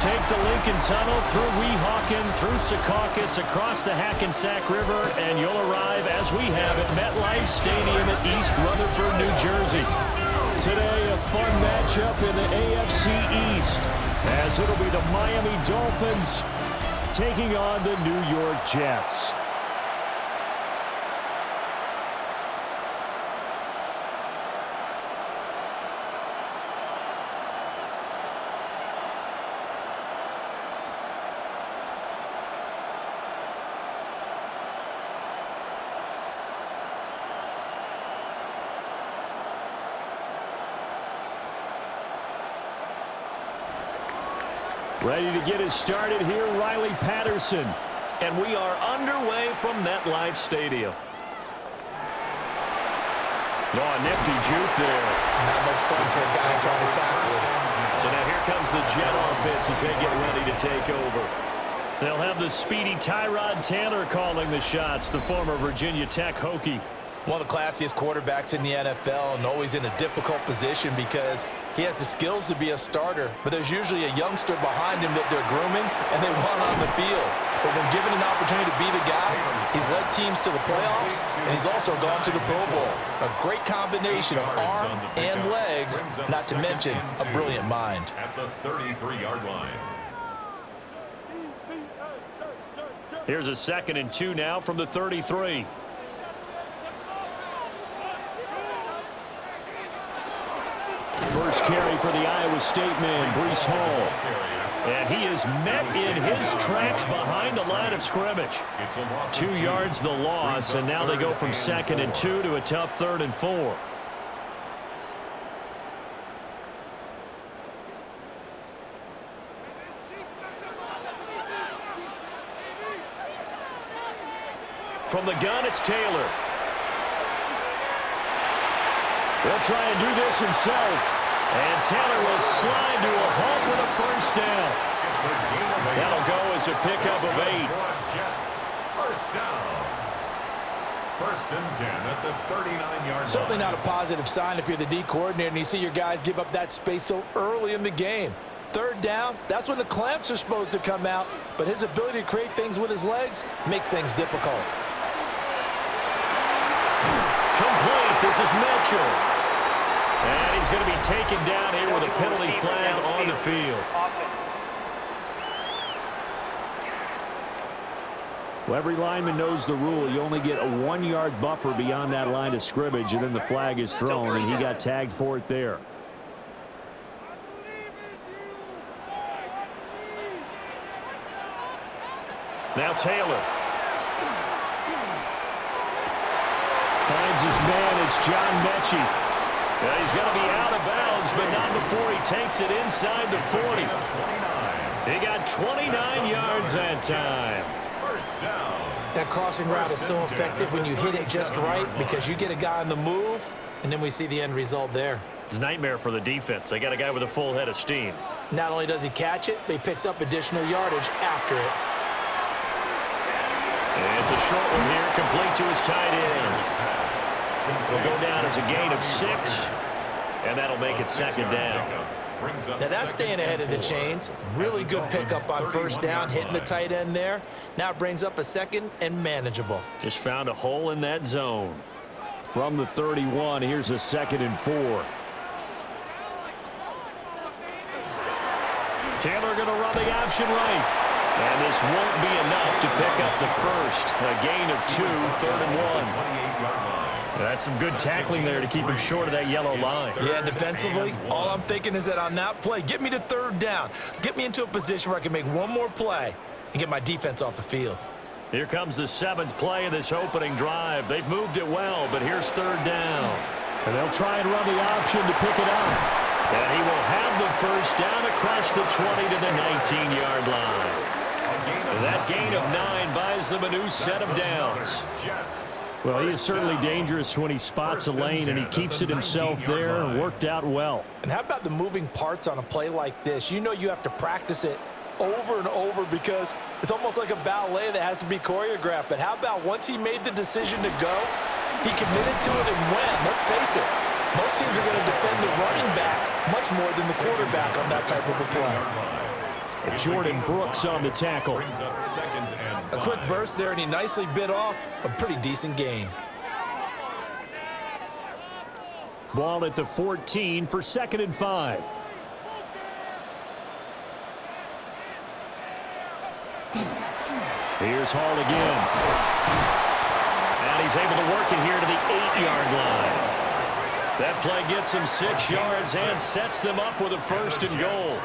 take the Lincoln Tunnel through Weehawken, through Secaucus, across the Hackensack River, and you'll arrive, as we have, at MetLife Stadium at East Rutherford, New Jersey. Today, a fun matchup in the AFC East, as it'll be the Miami Dolphins taking on the New York Jets. Ready to get us started here, Riley Patterson. And we are underway from MetLife Stadium. Oh, a nifty juke there. Not much fun for a guy trying to tackle him. So now here comes the Jet offense as they get ready to take over. They'll have the speedy Tyrod Taylor calling the shots, the former Virginia Tech Hokie. One of the classiest quarterbacks in the NFL, and always in a difficult position because he has the skills to be a starter, but there's usually a youngster behind him that they're grooming, and they want on the field. But when given an opportunity to be the guy, he's led teams to the playoffs, and he's also gone to the Pro Bowl. A great combination of arm and legs, not to mention a brilliant mind. At the 33-yard line. Here's a 2nd and 2 now from the 33. First carry for the Iowa State man, Breece Hall. And he is met in his tracks behind the line of scrimmage. 2 yards the loss, and now they go from 2nd and 2 to a tough 3rd and 4. From the gun, it's Taylor. He'll try and do this himself. And Taylor will slide to a halt with a first down. That'll go as a pickup of 8. First down. 1st and 10 at the 39-yard line. Certainly not a positive sign if you're the D coordinator and you see your guys give up that space so early in the game. 3rd down, that's when the clamps are supposed to come out, but his ability to create things with his legs makes things difficult. Complete. This is Mitchell. And he's going to be taken down here with a penalty flag on the field. Well, every lineman knows the rule. You only get a 1-yard buffer beyond that line of scrimmage, and then the flag is thrown, and he got tagged for it there. Now Taylor. Finds his man. It's John Mechie. He's going to be out of bounds, but not before he takes it inside the 40. He got 29 yards that time. That crossing route is so effective when you hit it just right because you get a guy on the move, and then we see the end result there. It's a nightmare for the defense. They got a guy with a full head of steam. Not only does he catch it, but he picks up additional yardage after it. And it's a short one here, complete to his tight end. Will go down as a gain of 6, and that'll make it 2nd down. Now that's staying ahead of the chains. Really good pickup on 1st down, hitting the tight end there. Now it brings up a 2nd and manageable. Just found a hole in that zone. From the 31, here's a 2nd and 4. Taylor going to run the option right. And this won't be enough to pick up the first. A gain of 2, 3rd and 1. That's some good tackling there to keep him short of that yellow line. Yeah, defensively, all I'm thinking is that on that play, get me to 3rd down. Get me into a position where I can make one more play and get my defense off the field. Here comes the 7th play of this opening drive. They've moved it well, but here's 3rd down. And they'll try and run the option to pick it up. And he will have the first down across the 20 to the 19-yard line. That gain of 9 buys them a new set of downs. Well, he is certainly dangerous when he spots a lane, and he keeps it himself there. Worked out well. And how about the moving parts on a play like this? You know you have to practice it over and over because it's almost like a ballet that has to be choreographed. But how about once he made the decision to go, he committed to it and went. Let's face it, most teams are going to defend the running back much more than the quarterback on that type of a play. Jordan Brooks on the tackle. Brings up 2nd and 5. A quick burst there, and he nicely bit off a pretty decent gain. Ball at the 14 for 2nd and 5. Here's Hall again. And he's able to work it here to the 8-yard line. That play gets him 6 yards and sets them up with a 1st and goal.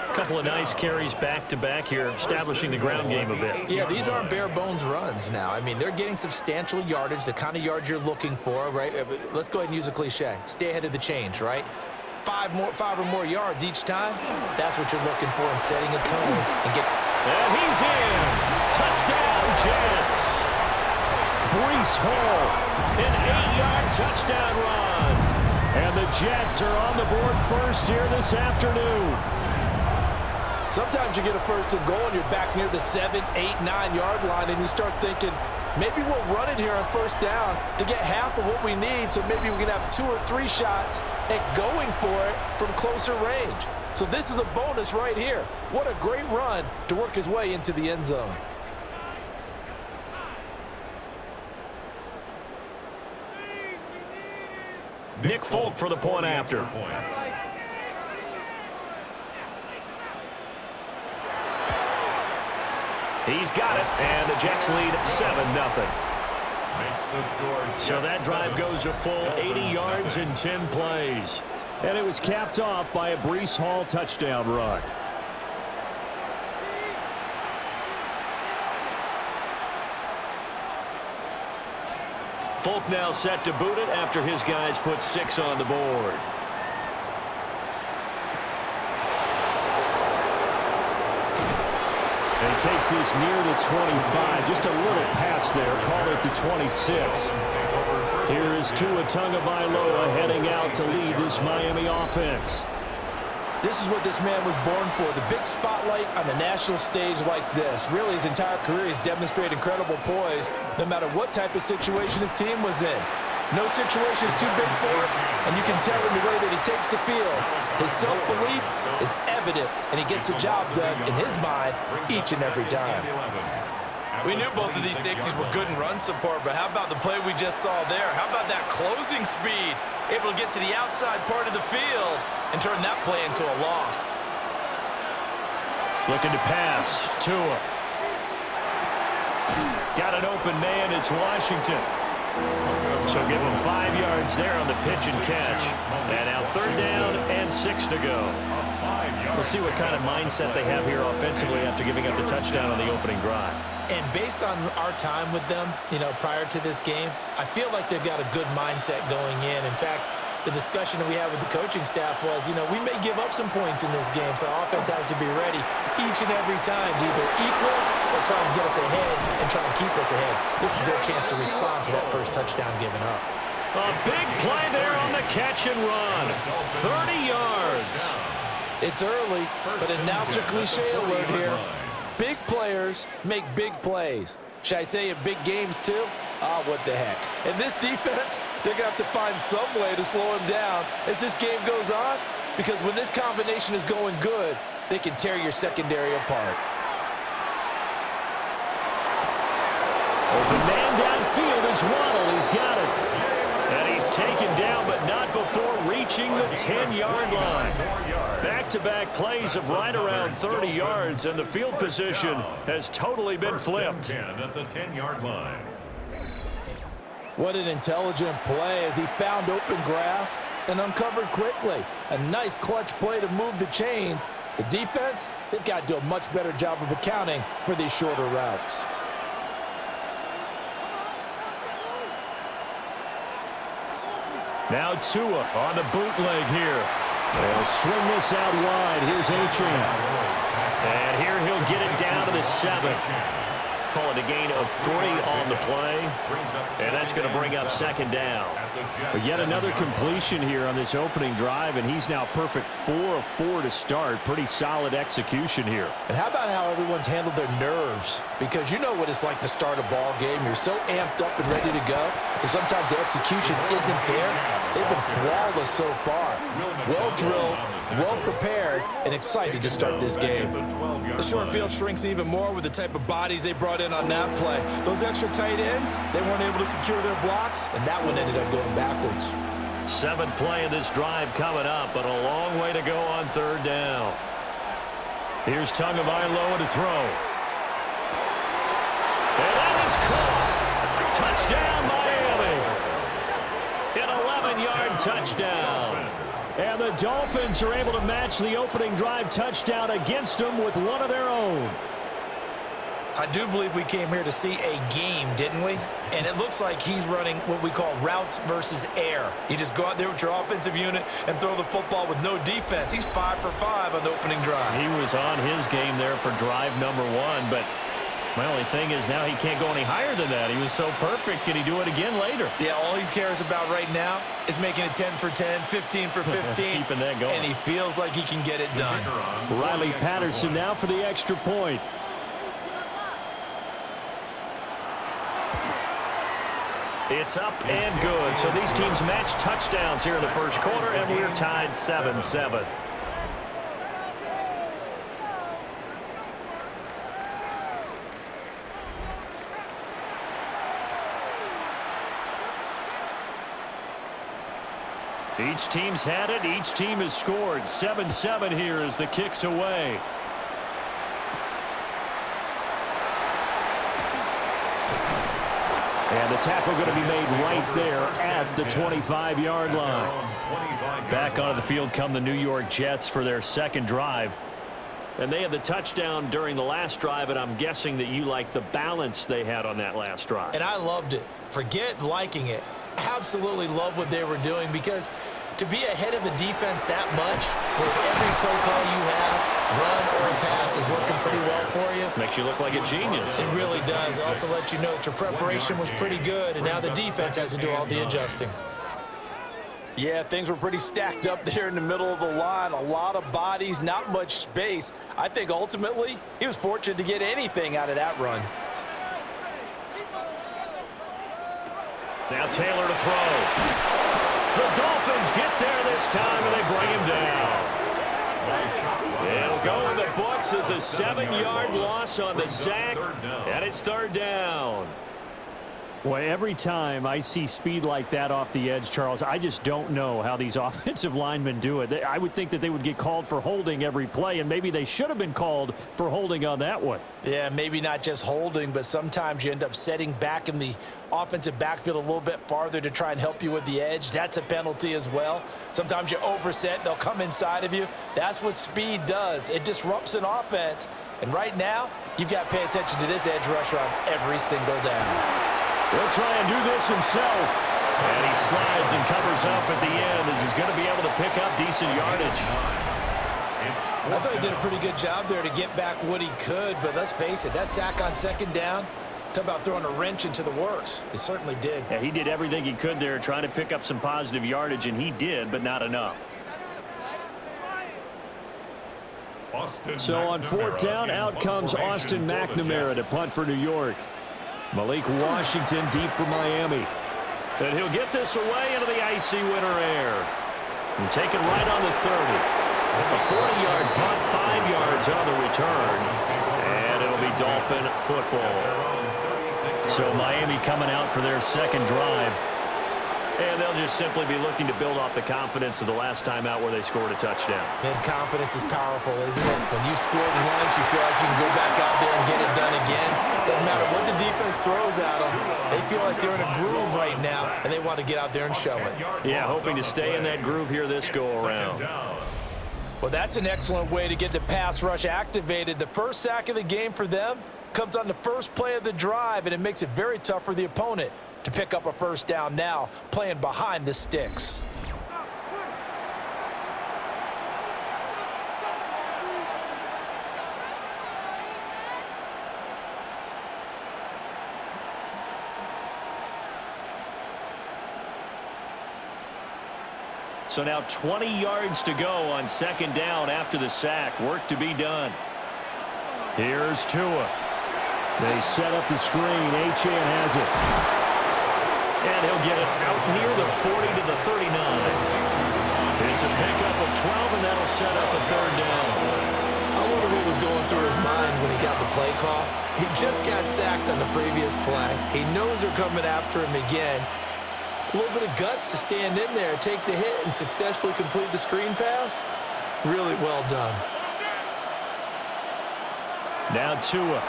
A couple of nice carries back-to-back here, establishing the ground game a bit. Yeah, these aren't bare-bones runs now. I mean, they're getting substantial yardage, the kind of yards you're looking for, right? Let's go ahead and use a cliche. Stay ahead of the change, right? 5 or more yards each time, that's what you're looking for in setting a tone. And he's in. Touchdown, Jets. Breece Hall, an 8-yard touchdown run. And the Jets are on the board first here this afternoon. Sometimes you get a 1st and goal and you're back near the 7, 8, 9-yard line, and you start thinking, maybe we'll run it here on 1st down to get half of what we need, so maybe we can have 2 or 3 shots at going for it from closer range. So this is a bonus right here. What a great run to work his way into the end zone. Nick Folk for the point after. He's got it, and the Jets lead 7-0. So that drive goes a full 80 yards in 10 plays. And it was capped off by a Breece Hall touchdown run. Folk now set to boot it after his guys put 6 on the board. And he takes this near the 25. Just a little pass there. Call it the 26. Here is Tua Tagovailoa heading out to lead this Miami offense. This is what this man was born for, the big spotlight on the national stage like this. Really, his entire career, he's demonstrated incredible poise, no matter what type of situation his team was in. No situation is too big for him, and you can tell in the way that he takes the field. His self-belief is evident, and he gets the job done in his mind each and every time. We knew both of these safeties were good in run support, but how about the play we just saw there? How about that closing speed? Able to get to the outside part of the field and turn that play into a loss. Looking to pass. Tua. Got an open man. It's Washington. So give him 5 yards there on the pitch and catch. And now 3rd down and 6 to go. We'll see what kind of mindset they have here offensively after giving up the touchdown on the opening drive. And based on our time with them, prior to this game, I feel like they've got a good mindset going in. In fact, the discussion that we had with the coaching staff was, we may give up some points in this game, so our offense has to be ready each and every time to either equal or try and get us ahead and try and keep us ahead. This is their chance to respond to that first touchdown given up. A big play there on the catch and run. 30 yards. It's early, but announce a cliche alert here. Big players make big plays. Should I say in big games too? Ah, what the heck. And this defense, they're going to have to find some way to slow him down as this game goes on, because when this combination is going good, they can tear your secondary apart. Open man downfield is Waddle. He's got it. And he's taken down, but not before reaching the 10-yard line. Back-to-back plays of right around 30 yards, and the field position has totally been flipped. At the 10-yard line. What an intelligent play as he found open grass and uncovered quickly. A nice clutch play to move the chains. The defense, they've got to do a much better job of accounting for these shorter routes. Now Tua on the bootleg here. They'll swing this out wide. Here's Achane. And here he'll get it down to the 7. Call it a gain of 3 on the play. And that's going to bring up 2nd down. But yet another completion here on this opening drive, and he's now perfect 4 of 4 to start. Pretty solid execution here. And how about how everyone's handled their nerves? Because you know what it's like to start a ball game. You're so amped up and ready to go, and sometimes the execution isn't there. They've been flawless so far. Well drilled, well prepared, and excited to start this game. The short field shrinks even more with the type of bodies they brought in on that play. Those extra tight ends, they weren't able to secure their blocks, and that one ended up going backwards. 7th play of this drive coming up, but a long way to go on 3rd down. Here's Tagovailoa to throw. And that is caught. Touchdown, Miami. An 11-yard touchdown. And the Dolphins are able to match the opening drive touchdown against them with one of their own. I do believe we came here to see a game, didn't we? And it looks like he's running what we call routes versus air. You just go out there with your offensive unit and throw the football with no defense. He's 5 for 5 on the opening drive. He was on his game there for drive number 1, but my only thing is now he can't go any higher than that. He was so perfect. Can he do it again later? Yeah, all he cares about right now is making it 10 for 10, 15 for 15. Keeping that going. And he feels like he can get it done. Riley Patterson now for the extra point. It's up and good. So these teams match touchdowns here in the first quarter, and we're tied 7-7. Each team's had it. Each team has scored. 7-7 here as the kick's away. And the tackle going to be made right there at the 25-yard line. Back onto the field come the New York Jets for their second drive. And they had the touchdown during the last drive, and I'm guessing that you like the balance they had on that last drive. And I loved it. Forget liking it. Absolutely love what they were doing, because to be ahead of the defense that much, where every play call you have, run or pass, is working pretty well for you. Makes you look like a genius. It really does. It also lets you know that your preparation was pretty good, and now the defense has to do all the adjusting. Yeah, things were pretty stacked up there in the middle of the line. A lot of bodies, not much space. I think ultimately he was fortunate to get anything out of that run. Now Taylor to throw. The Dolphins get there this time, and they bring him down. It'll go in the books as a 7-yard loss on the sack, and it's 3rd down. Boy, every time I see speed like that off the edge, Charles, I just don't know how these offensive linemen do it. I would think that they would get called for holding every play, and maybe they should have been called for holding on that one. Yeah, maybe not just holding, but sometimes you end up setting back in the offensive backfield a little bit farther to try and help you with the edge. That's a penalty as well. Sometimes you overset, they'll come inside of you. That's what speed does. It disrupts an offense. And right now, you've got to pay attention to this edge rusher on every single down. He'll try and do this himself. And he slides and covers up at the end as he's going to be able to pick up decent yardage. I thought he did a pretty good job there to get back what he could, but let's face it, that sack on 2nd down, talk about throwing a wrench into the works. It certainly did. Yeah, he did everything he could there trying to pick up some positive yardage, and he did, but not enough. So on 4th down, out comes Austin McNamara to punt for New York. Malik Washington deep for Miami. And he'll get this away into the icy winter air. And take it right on the 30. A 40-yard punt, 5 yards on the return. And it'll be Dolphin football. So Miami coming out for their second drive. And they'll just simply be looking to build off the confidence of the last time out where they scored a touchdown. And confidence is powerful, isn't it? When you scored once, you feel like you can go back out there and get it done again. Doesn't matter what the defense throws at them. They feel like they're in a groove right now, and they want to get out there and show it. Yeah, hoping to stay in that groove here this go-around. Well, that's an excellent way to get the pass rush activated. The first sack of the game for them comes on the first play of the drive, and it makes it very tough for the opponent to pick up a first down now, playing behind the sticks. So now 20 yards to go on 2nd down after the sack. Work to be done. Here's Tua. They set up the screen. Achane has it. And he'll get it out near the 40 to the 39. It's a pickup of 12, and that'll set up a third down. I wonder what was going through his mind when he got the play call. He just got sacked on the previous play. He knows they're coming after him again. A little bit of guts to stand in there, take the hit, and successfully complete the screen pass. Really well done. Now Tua.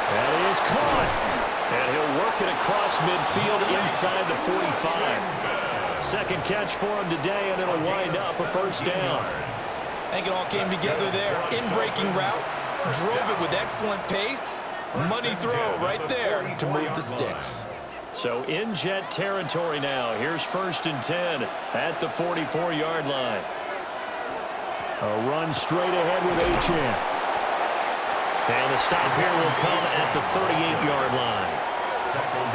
That is caught. And he'll work it across midfield inside the 45. Second catch for him today, and it'll wind up a first down. I think it all came together there. In-breaking route, drove it with excellent pace. Money throw right there to move the sticks. So in Jet territory now. Here's 1st and 10 at the 44-yard line. A run straight ahead with Achane. And the stop here will come at the 38-yard line.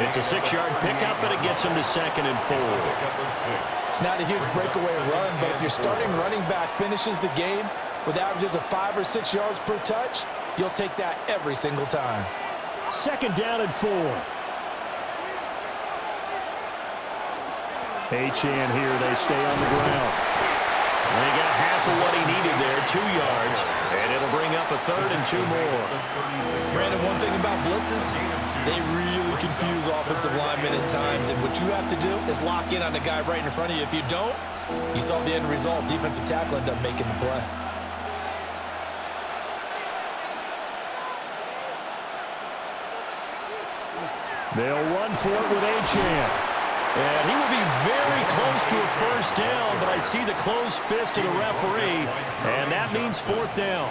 It's a 6-yard pickup, but it gets him to 2nd and 4. It's not a huge breakaway run, but if your starting running back finishes the game with averages of 5 or 6 yards per touch, you'll take that every single time. 2nd down and 4. Achane here, they stay on the ground. They got half of what he needed there, 2 yards, and it'll bring up a 3rd and 2 more. Brandon, one thing about blitzes, they really confuse offensive linemen at times, and what you have to do is lock in on the guy right in front of you. If you don't, you saw the end result. Defensive tackle ended up making the play. They'll run for it with Achane. And he will be very close to a first down, but I see the closed fist of the referee, and that means 4th down.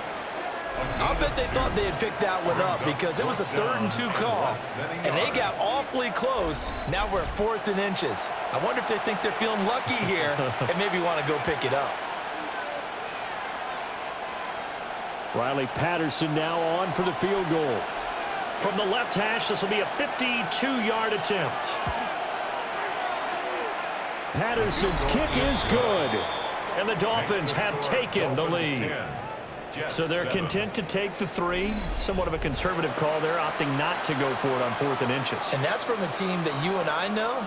I'll bet they thought they had picked that one up because it was a 3rd and 2 call, and they got awfully close. Now we're at 4th and inches. I wonder if they think they're feeling lucky here and maybe want to go pick it up. Riley Patterson now on for the field goal. From the left hash, this will be a 52-yard attempt. Patterson's kick is good. And the Dolphins have taken the lead. So they're content to take the 3. Somewhat of a conservative call there, opting not to go for it on 4th and inches. And that's from a team that you and I know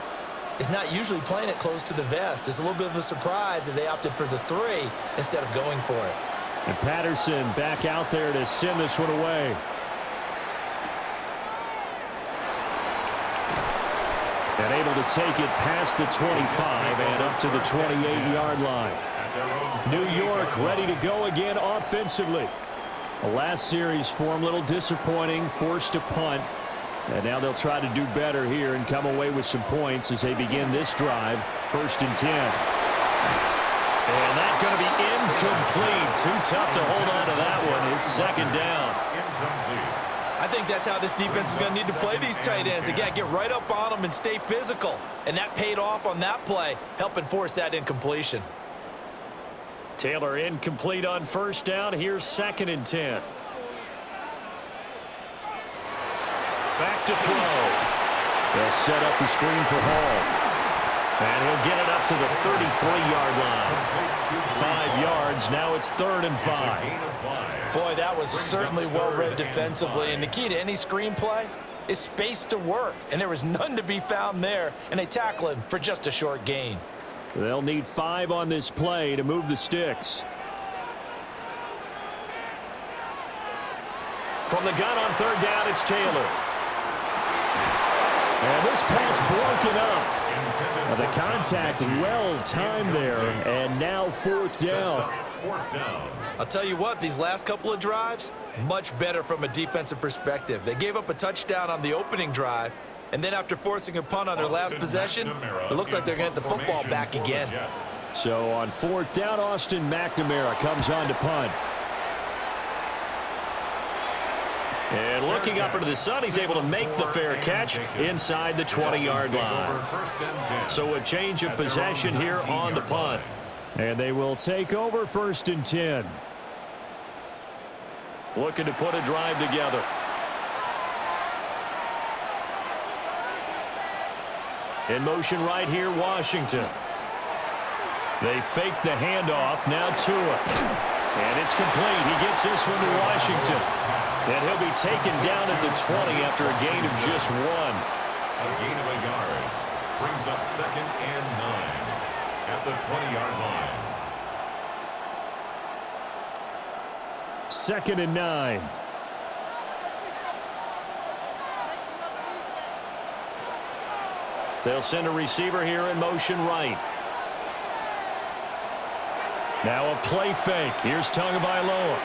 is not usually playing it close to the vest. It's a little bit of a surprise that they opted for the 3 instead of going for it. And Patterson back out there to send this one away. And able to take it past the 25 and up to the 28-yard line. New York ready to go again offensively. The last series for them, a little disappointing, forced to punt. And now they'll try to do better here and come away with some points as they begin this drive. 1st and 10. And that's going to be incomplete. Too tough to hold on to that one. It's 2nd down. I think that's how this defense is going to need to play these tight ends. Again, get right up on them and stay physical. And that paid off on that play, helping force that incompletion. Taylor incomplete on 1st down. Here's 2nd and 10. Back to throw. They'll set up the screen for Hall. And he'll get it up to the 33-yard line. 5 yards. Now it's 3rd and 5. Boy, that was certainly well-read defensively. And the key to any screenplay is space to work. And there was none to be found there. And they tackle him for just a short gain. They'll need 5 on this play to move the sticks. From the gun on 3rd down, it's Taylor. And this pass broken up. The contact well-timed there, and now 4th down. I'll tell you what, these last couple of drives, much better from a defensive perspective. They gave up a touchdown on the opening drive, and then after forcing a punt on their last possession, it looks like they're going to get the football back again. So on 4th down, Austin McNamara comes on to punt. And looking up into the sun, he's able to make the fair catch inside the 20-yard line. So a change of possession here on the punt. And they will take over 1st and 10. Looking to put a drive together. In motion right here, Washington. They fake the handoff. Now Tua. And it's complete. He gets this one to Washington. And he'll be taken down at the 20 after a gain of just 1. A gain of a yard. brings up 2nd and 9 at the 20-yard line. 2nd and 9. They'll send a receiver here in motion right. Now a play fake. Here's Tagovailoa.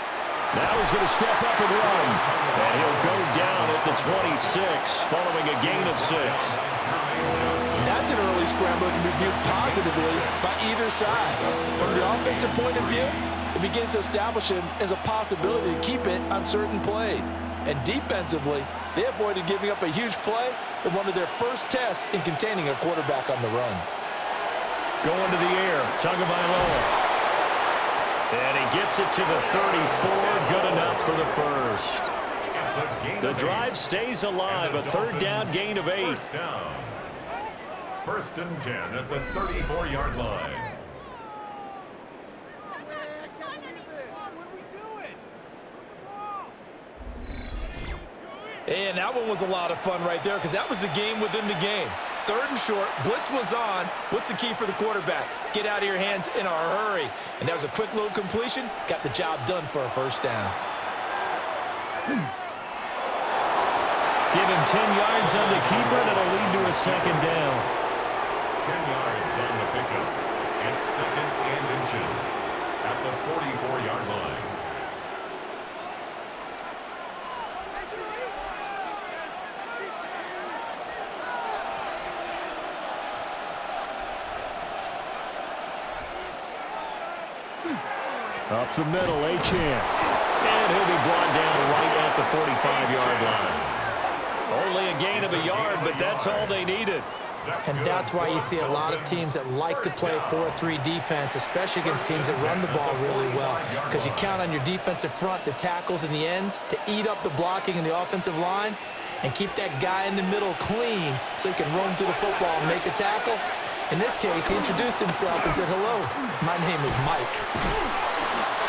Now he's going to step up and run. And he'll go down at the 26 following a gain of 6. That's an early scramble that can be viewed positively by either side. From the offensive point of view, it begins to establish him as a possibility to keep it on certain plays. And defensively, they avoided giving up a huge play in one of their first tests in containing a quarterback on the run. Going to the air, Tagovailoa. And he gets it to the 34, good enough for the first. The drive stays alive, a 3rd down gain of 8. First down. 1st and 10 at the 34-yard line. And that one was a lot of fun right there because that was the game within the game. 3rd and short, blitz was on. What's the key for the quarterback? Get out of your hands in a hurry. And that was a quick little completion. Got the job done for a first down. Give him 10 yards on the keeper, and it'll lead to a 2nd down. 10 yards on the pickup. It's 2nd and inches at the 44-yard line. Up the middle, Achane. And he'll be brought down right at the 45-yard line. Only a gain of a yard, but that's all they needed. And that's why you see a lot of teams that like to play 4-3 defense, especially against teams that run the ball really well, because you count on your defensive front, the tackles and the ends, to eat up the blocking in the offensive line and keep that guy in the middle clean so he can roam to the football and make a tackle. In this case, he introduced himself and said, "Hello, my name is Mike."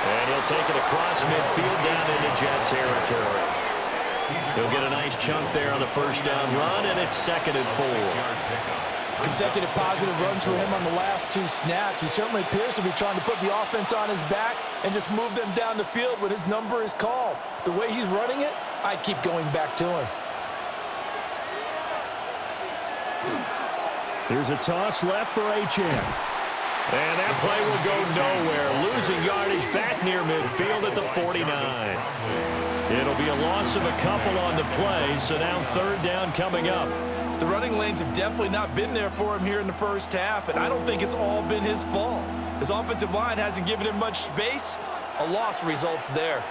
And he'll take it across midfield down into Jet territory. He'll get a nice chunk there on the first down run, and it's 2nd and 4. Consecutive positive runs for him on the last 2 snaps. He certainly appears to be trying to put the offense on his back and just move them down the field when his number is called. The way he's running it, I'd keep going back to him. Here's a toss left for Achane. And that play will go nowhere. Losing yardage back near midfield at the 49. It'll be a loss of a couple on the play, so now 3rd down coming up. The running lanes have definitely not been there for him here in the first half, and I don't think it's all been his fault. His offensive line hasn't given him much space. A loss results there.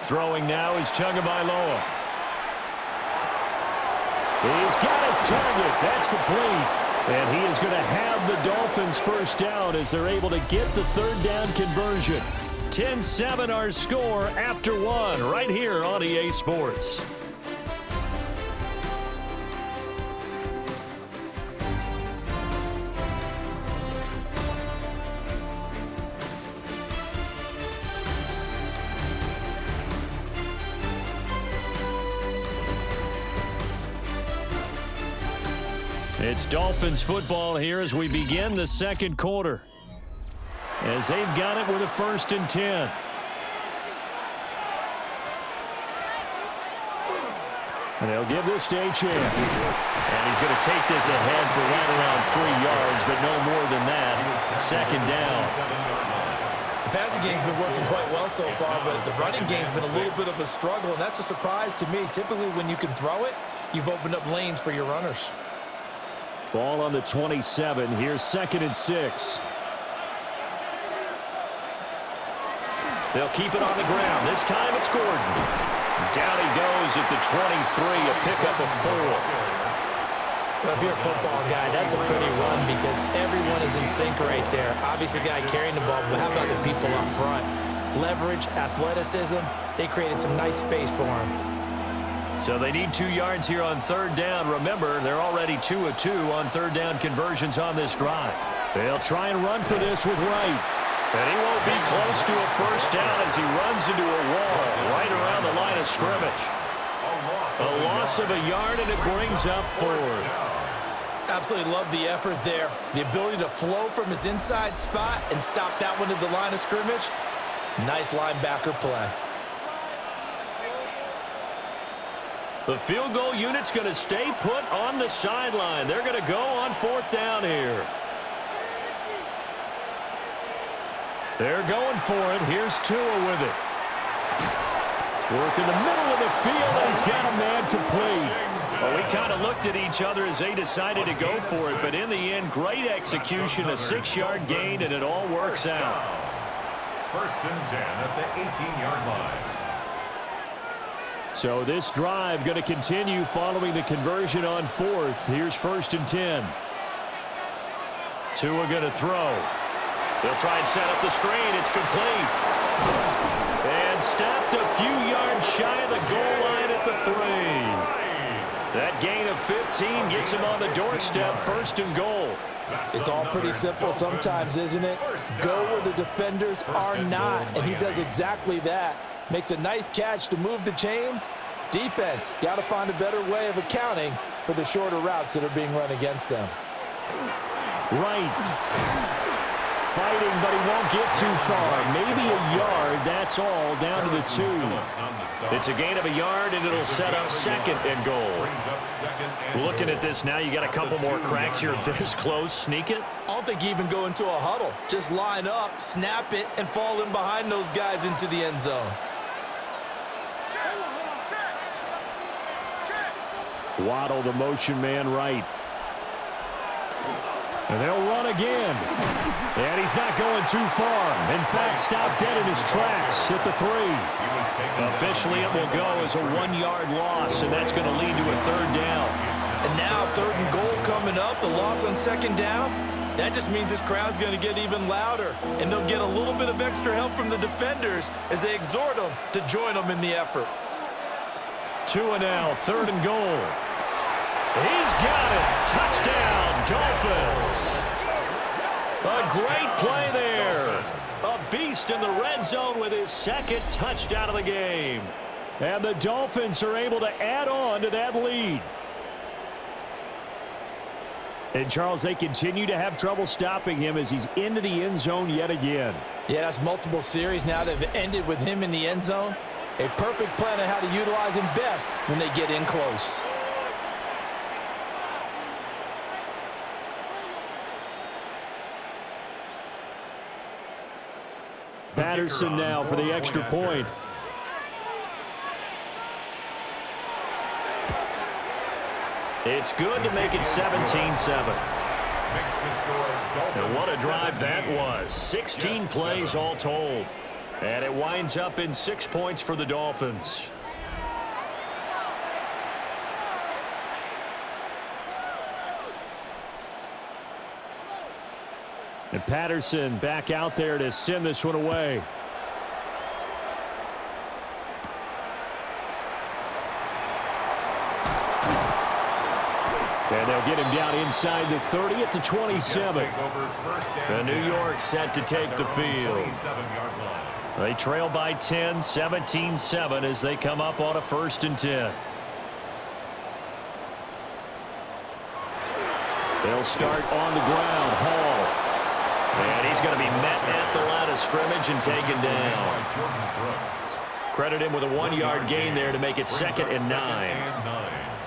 Throwing now is Tagovailoa. He's got his target. That's complete. And he is going to have the Dolphins first down as they're able to get the 3rd down conversion. 10-7 our score after 1 right here on EA Sports. It's Dolphins football here as we begin the 2nd quarter. As they've got it with a 1st and 10. And they'll give this to Achane. And he's going to take this ahead for right around 3 yards, but no more than that. 2nd down. The passing game's been working quite well so far, but the running game's been a little bit of a struggle, and that's a surprise to me. Typically, when you can throw it, you've opened up lanes for your runners. Ball on the 27. Here's 2nd and 6. They'll keep it on the ground. This time it's Gordon. Down he goes at the 23, a pickup of 4. Well, if you're a football guy, that's a pretty run because everyone is in sync right there. Obviously, the guy carrying the ball, but how about the people up front? Leverage, athleticism, they created some nice space for him. So they need 2 yards here on 3rd down. Remember, they're already 2 of 2 on 3rd down conversions on this drive. They'll try and run for this with Wright. And he won't be close to a first down as he runs into a wall right around the line of scrimmage. A loss of a yard, and it brings up 4th. Absolutely love the effort there. The ability to flow from his inside spot and stop that one at the line of scrimmage. Nice linebacker play. The field goal unit's going to stay put on the sideline. They're going to go on 4th down here. They're going for it. Here's Tua with it. Work in the middle of the field, and he's got a man complete. Well, we kind of looked at each other as they decided to go for it, but in the end, great execution, a 6-yard gain, and it all works out. 1st and 10 at the 18-yard line. So this drive going to continue following the conversion on 4th. Here's 1st and 10. Tua going to throw. They'll try and set up the screen. It's complete. And stopped a few yards shy of the goal line at the 3. That gain of 15 gets him on the doorstep, 1st and goal. It's all pretty simple sometimes, isn't it? Go where the defenders are not, and he does exactly that. Makes a nice catch to move the chains. Defense got to find a better way of accounting for the shorter routes that are being run against them. Right. Fighting, but he won't get too far. Maybe a yard, that's all, down to the 2. It's a gain of a yard, and it'll set up 2nd and goal. Looking at this now, you got a couple more cracks here this close. Sneak it? I don't think you even go into a huddle. Just line up, snap it, and fall in behind those guys into the end zone. Waddle, the motion man, right. And they'll run again. And he's not going too far. In fact, stopped dead in his tracks at the 3. Officially, it will go as a 1-yard loss, and that's going to lead to a 3rd down. And now 3rd and goal coming up, the loss on 2nd down. That just means this crowd's going to get even louder, and they'll get a little bit of extra help from the defenders as they exhort them to join them in the effort. Tua now, 3rd and goal. He's got it. Touchdown, Dolphins. A great play there. A beast in the red zone with his 2nd touchdown of the game. And the Dolphins are able to add on to that lead. And, Charles, they continue to have trouble stopping him as he's into the end zone yet again. Yeah, that's multiple series now that have ended with him in the end zone. A perfect plan on how to utilize him best when they get in close. Patterson now for the extra point. It's good to make it 17-7. And what a drive that was. 16 plays all told. And it winds up in 6 points for the Dolphins. And Patterson back out there to send this one away. And they'll get him down inside the 30 at the 27. The New York set to take the field. They trail by 10, 17-7 as they come up on a 1st and 10. They'll start on the ground. Hall. And he's going to be met at the line of scrimmage and taken down. Credit him with a 1-yard gain there to make it 2nd and 9.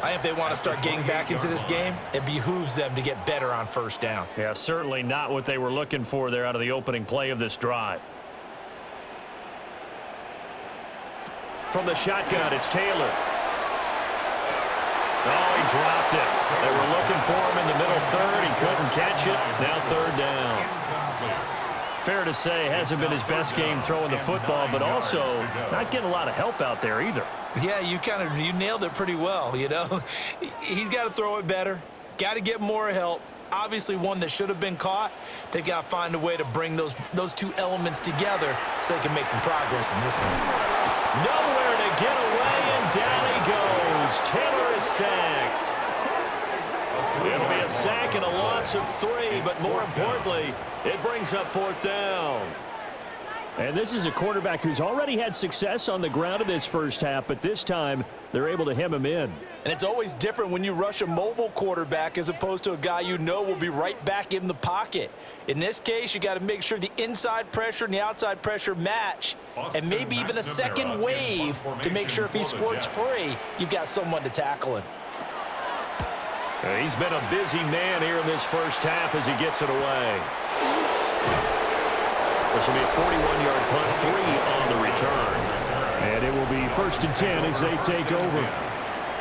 I think if they want to start getting back into this game, it behooves them to get better on 1st down. Yeah, certainly not what they were looking for there out of the opening play of this drive. From the shotgun, it's Taylor. Oh, he dropped it. They were looking for him in the middle 3rd. He couldn't catch it. Now 3rd down. Fair to say, hasn't been his best game throwing the football, but also not getting a lot of help out there either. Yeah, you nailed it pretty well, you know. He's got to throw it better. Got to get more help. Obviously one that should have been caught. They've got to find a way to bring those 2 elements together so they can make some progress in this one. Nowhere to get away, and down he goes. Taylor is sacked. It'll be a sack and a loss of 3, but more importantly, it brings up 4th down. And this is a quarterback who's already had success on the ground in this first half, but this time they're able to hem him in. And it's always different when you rush a mobile quarterback as opposed to a guy you know will be right back in the pocket. In this case, you got to make sure the inside pressure and the outside pressure match, and maybe even a second wave to make sure if he squirts free, you've got someone to tackle him. He's been a busy man here in this first half as he gets it away. This will be a 41-yard punt, 3 on the return. And it will be 1st and 10 as they take over.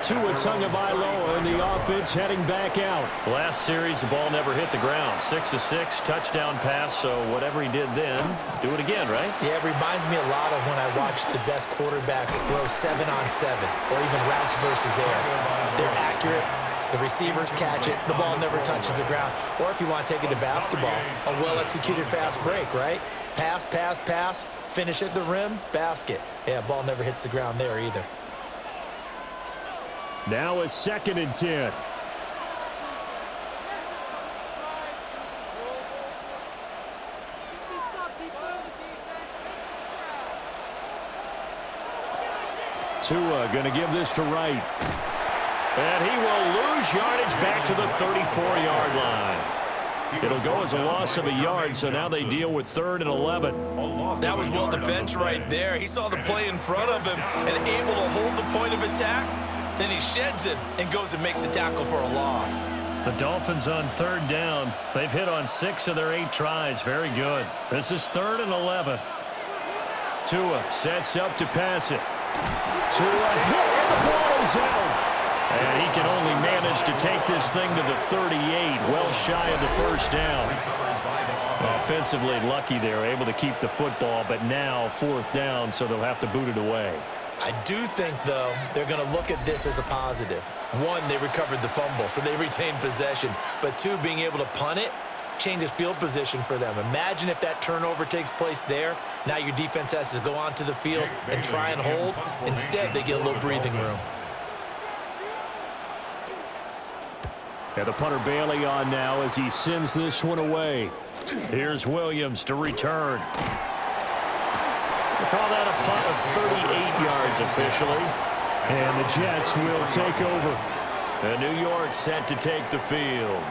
Tua Tagovailoa and the offense heading back out. Last series, the ball never hit the ground. 6 of 6, touchdown pass, so whatever he did then, do it again, right? Yeah, it reminds me a lot of when I watched the best quarterbacks throw 7-on-7 or even routes versus air. They're accurate. The receivers catch it. The ball never touches the ground. Or if you want to take it to basketball, a well-executed fast break, right? Pass, pass, pass, finish at the rim, basket. Yeah, ball never hits the ground there either. Now a 2nd and 10. Tua going to give this to Wright. And he will lose yardage back to the 34-yard line. It'll go as a loss of a yard, so now they deal with 3rd and 11. That was well defense right there. He saw the play in front of him and able to hold the point of attack. Then he sheds it and goes and makes a tackle for a loss. The Dolphins on 3rd down. They've hit on 6 of their 8 tries. Very good. This is 3rd and 11. Tua sets up to pass it. Tua hit, and the ball is out. And he can only manage to take this thing to the 38, well shy of the 1st down. Offensively lucky there, able to keep the football, but now 4th down, so they'll have to boot it away. I do think, though, they're going to look at this as a positive. 1, they recovered the fumble, so they retained possession. But 2, being able to punt it changes field position for them. Imagine if that turnover takes place there. Now your defense has to go onto the field and try and hold. Instead, they get a little breathing room. And the punter Bailey on now as he sends this one away. Here's Williams to return. We'll call that a punt of 38 yards officially. And the Jets will take over. And New York set to take the field.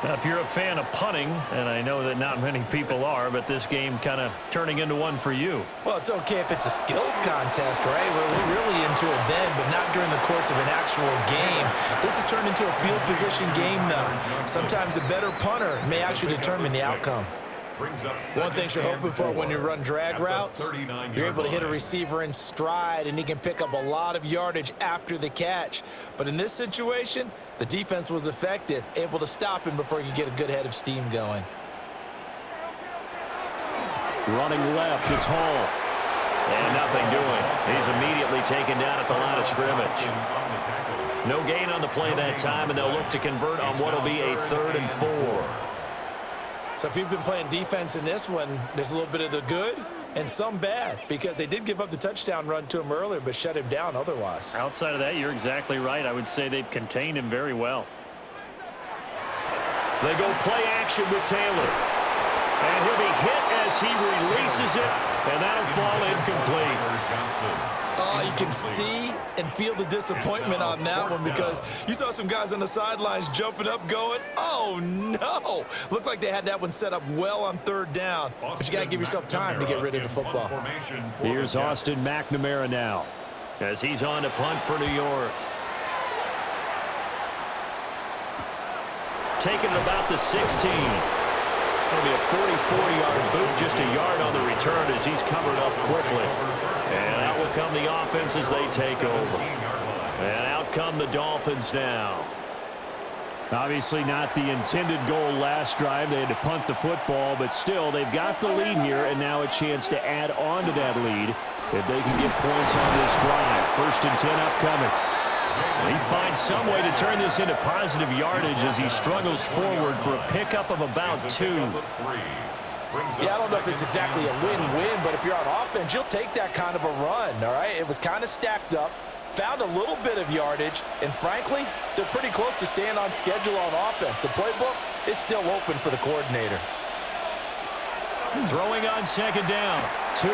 Now, if you're a fan of punting, and I know that not many people are, but this game kind of turning into one for you. Well, it's okay if it's a skills contest, right? We're really into it then, but not during the course of an actual game. This has turned into a field position game, though. Sometimes the better punter may actually determine the outcome. One thing you're hoping for when you run drag routes, you're able to hit a receiver in stride, and he can pick up a lot of yardage after the catch. But in this situation, the defense was effective, able to stop him before he could get a good head of steam going. Running left, it's Hall. And nothing doing. He's immediately taken down at the line of scrimmage. No gain on the play that time, and they'll look to convert on what will be a 3rd and 4. So if you've been playing defense in this one, there's a little bit of the good and some bad, because they did give up the touchdown run to him earlier but shut him down otherwise. Outside of that, you're exactly right. I would say they've contained him very well. They go play action with Taylor. And he'll be hit as he releases it, and that'll fall incomplete. You can see and feel the disappointment on that one, because you saw some guys on the sidelines jumping up going, oh no! Looked like they had that one set up well on 3rd down, but you got to give yourself time to get rid of the football. Here's Austin McNamara now as he's on to punt for New York. Taking it about the 16. It'll be a 44-yard boot, just a yard on the return as he's covered up quickly. And out will come the offense as they take over. And out come the Dolphins now. Obviously not the intended goal last drive. They had to punt the football, but still they've got the lead here, and now a chance to add on to that lead if they can get points on this drive. 1st and 10 upcoming. And he finds some way to turn this into positive yardage as he struggles forward for a pickup of about 2. Yeah, I don't know if it's exactly a win-win, but if you're on offense, you'll take that kind of a run, all right? It was kind of stacked up, found a little bit of yardage, and frankly, they're pretty close to staying on schedule on offense. The playbook is still open for the coordinator. Throwing on second down. Tua.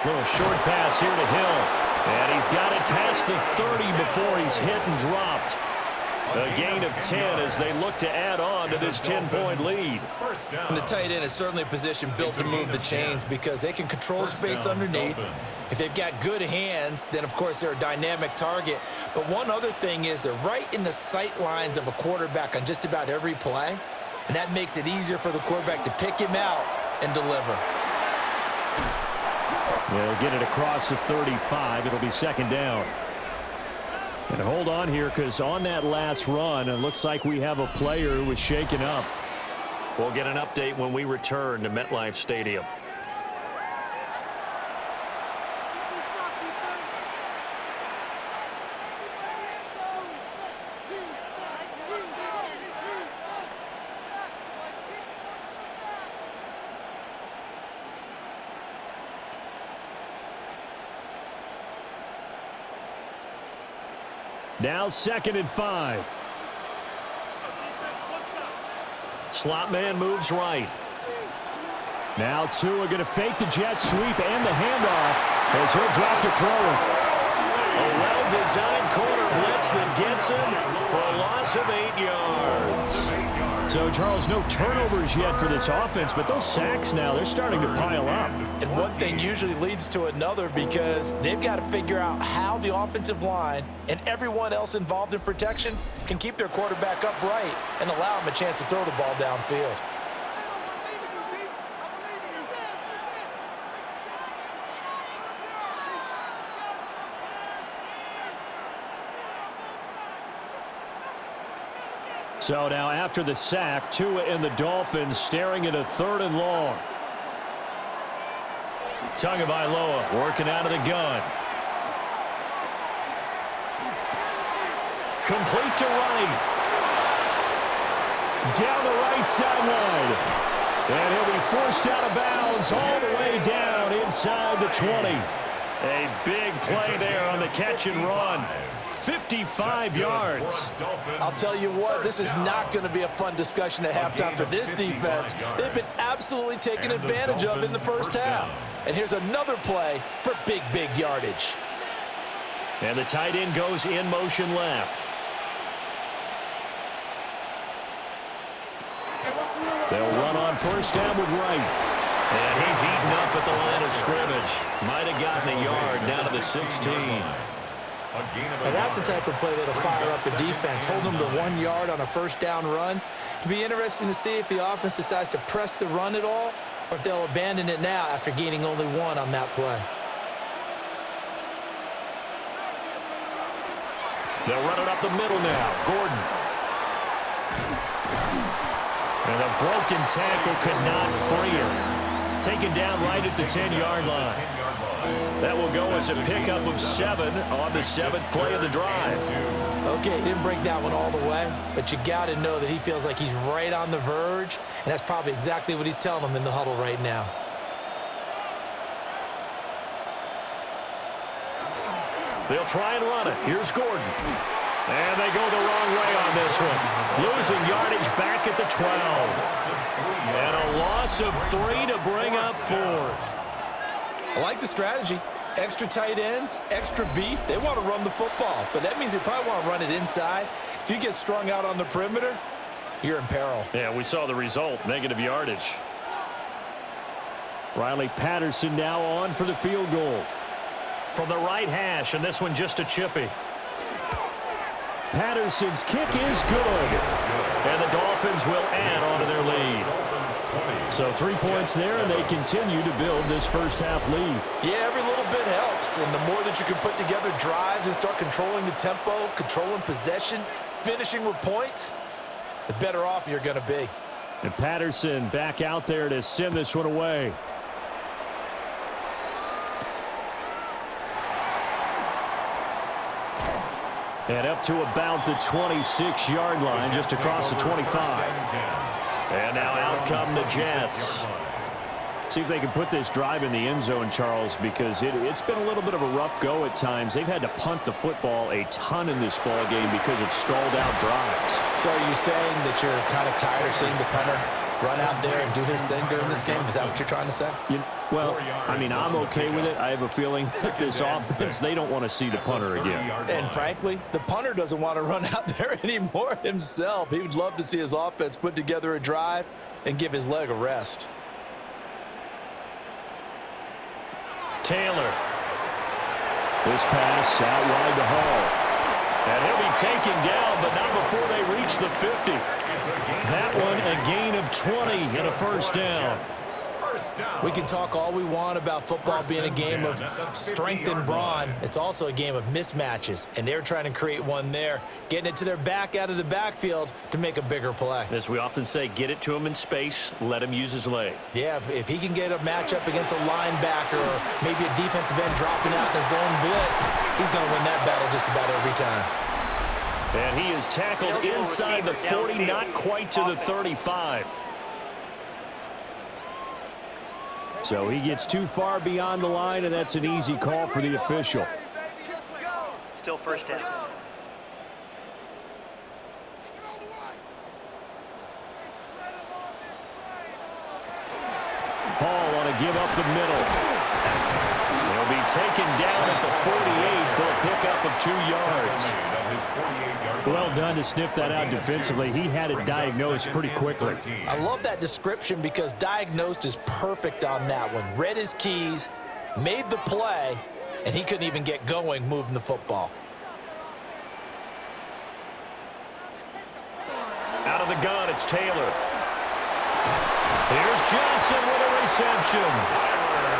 Little short pass here to Hill. And he's got it past the 30 before he's hit and dropped. A gain of 10 as they look to add on to this 10-point lead. And the tight end is certainly a position built to move the chains because they can control space underneath. If they've got good hands, then, of course, they're a dynamic target. But one other thing is they're right in the sight lines of a quarterback on just about every play, and that makes it easier for the quarterback to pick him out and deliver. They'll get it across the 35. It'll be second down. And hold on here, because on that last run, it looks like we have a player who was shaken up. We'll get an update when we return to MetLife Stadium. Now 2nd and 5. Slot man moves right. Now Tua going to fake the jet sweep and the handoff as he'll drop to throw. A well-designed corner blitz that gets him for a loss of 8 yards. So, Charles, no turnovers yet for this offense, but those sacks now, they're starting to pile up. And one thing usually leads to another because they've got to figure out how the offensive line and everyone else involved in protection can keep their quarterback upright and allow him a chance to throw the ball downfield. So now after the sack, Tua and the Dolphins staring at a 3rd and long. Tagovailoa working out of the gun. Complete to right. Down the right sideline. And he'll be forced out of bounds all the way down inside the 20. A big play there on the catch and run. 55 yards. I'll tell you what, this is not going to be a fun discussion at halftime for this defense. They've been absolutely taken advantage of in the first half. And here's another play for big, big yardage. And the tight end goes in motion left. They'll run on first down with Wright. And he's eaten up at the line of scrimmage. Might have gotten a yard down to the 16. And that's the type of play that'll fire up the defense. Hold them to 1 yard on a first down run. It'll be interesting to see if the offense decides to press the run at all or if they'll abandon it now after gaining only 1 on that play. They'll run it up the middle now. Gordon. And a broken tackle could not free him. Taken down right at the 10-yard line. That will go as a pickup of 7 on the 7th play of the drive. Okay, he didn't break that one all the way, but you got to know that he feels like he's right on the verge, and that's probably exactly what he's telling them in the huddle right now. They'll try and run it. Here's Gordon. And they go the wrong way on this one. Losing yardage back at the 12. And a loss of 3 to bring up 4th. I like the strategy. Extra tight ends, extra beef. They want to run the football, but that means they probably want to run it inside. If you get strung out on the perimeter, you're in peril. Yeah, we saw the result, negative yardage. Riley Patterson now on for the field goal. From the right hash, and this one just a chippy. Patterson's kick is good. And the Dolphins will add on to their lead. So 3 points there, and they continue to build this first half lead. Yeah, every little bit helps, and the more that you can put together drives and start controlling the tempo, controlling possession, finishing with points, the better off you're going to be. And Patterson back out there to send this one away. And up to about the 26-yard line, just across the 25. And now out come the Jets. See if they can put this drive in the end zone, Charles, because it's been a little bit of a rough go at times. They've had to punt the football a ton in this ballgame because of stalled out drives. So are you saying that you're kind of tired of seeing the punter run out there and do his thing during this game? Is that what you're trying to say? Well, I mean, I'm okay with it. I have a feeling that this offense, they don't want to see the punter again. And frankly, the punter doesn't want to run out there anymore himself. He would love to see his offense put together a drive and give his leg a rest. Taylor. This pass out wide to Hall. And he'll be taken down, but not before they reach the 50. That one a gain of 20 and a first down. We can talk all we want about football being a game of strength and brawn. It's also a game of mismatches, and they're trying to create one there, getting it to their back out of the backfield to make a bigger play. As we often say, get it to him in space, let him use his leg. Yeah, if he can get a matchup against a linebacker or maybe a defensive end dropping out in a zone blitz, he's going to win that battle just about every time. And he is tackled inside the 40, not quite to the 35. So he gets too far beyond the line, and that's an easy call for the official. Still first down. Ball want to give up the middle. He'll be taken down at the 48 for a pickup of 2 yards. Well done to sniff that out defensively. He had it diagnosed pretty quickly. I love that description because diagnosed is perfect on that one. Read his keys, made the play, and he couldn't even get going moving the football. Out of the gun, it's Taylor. Here's Johnson with a reception.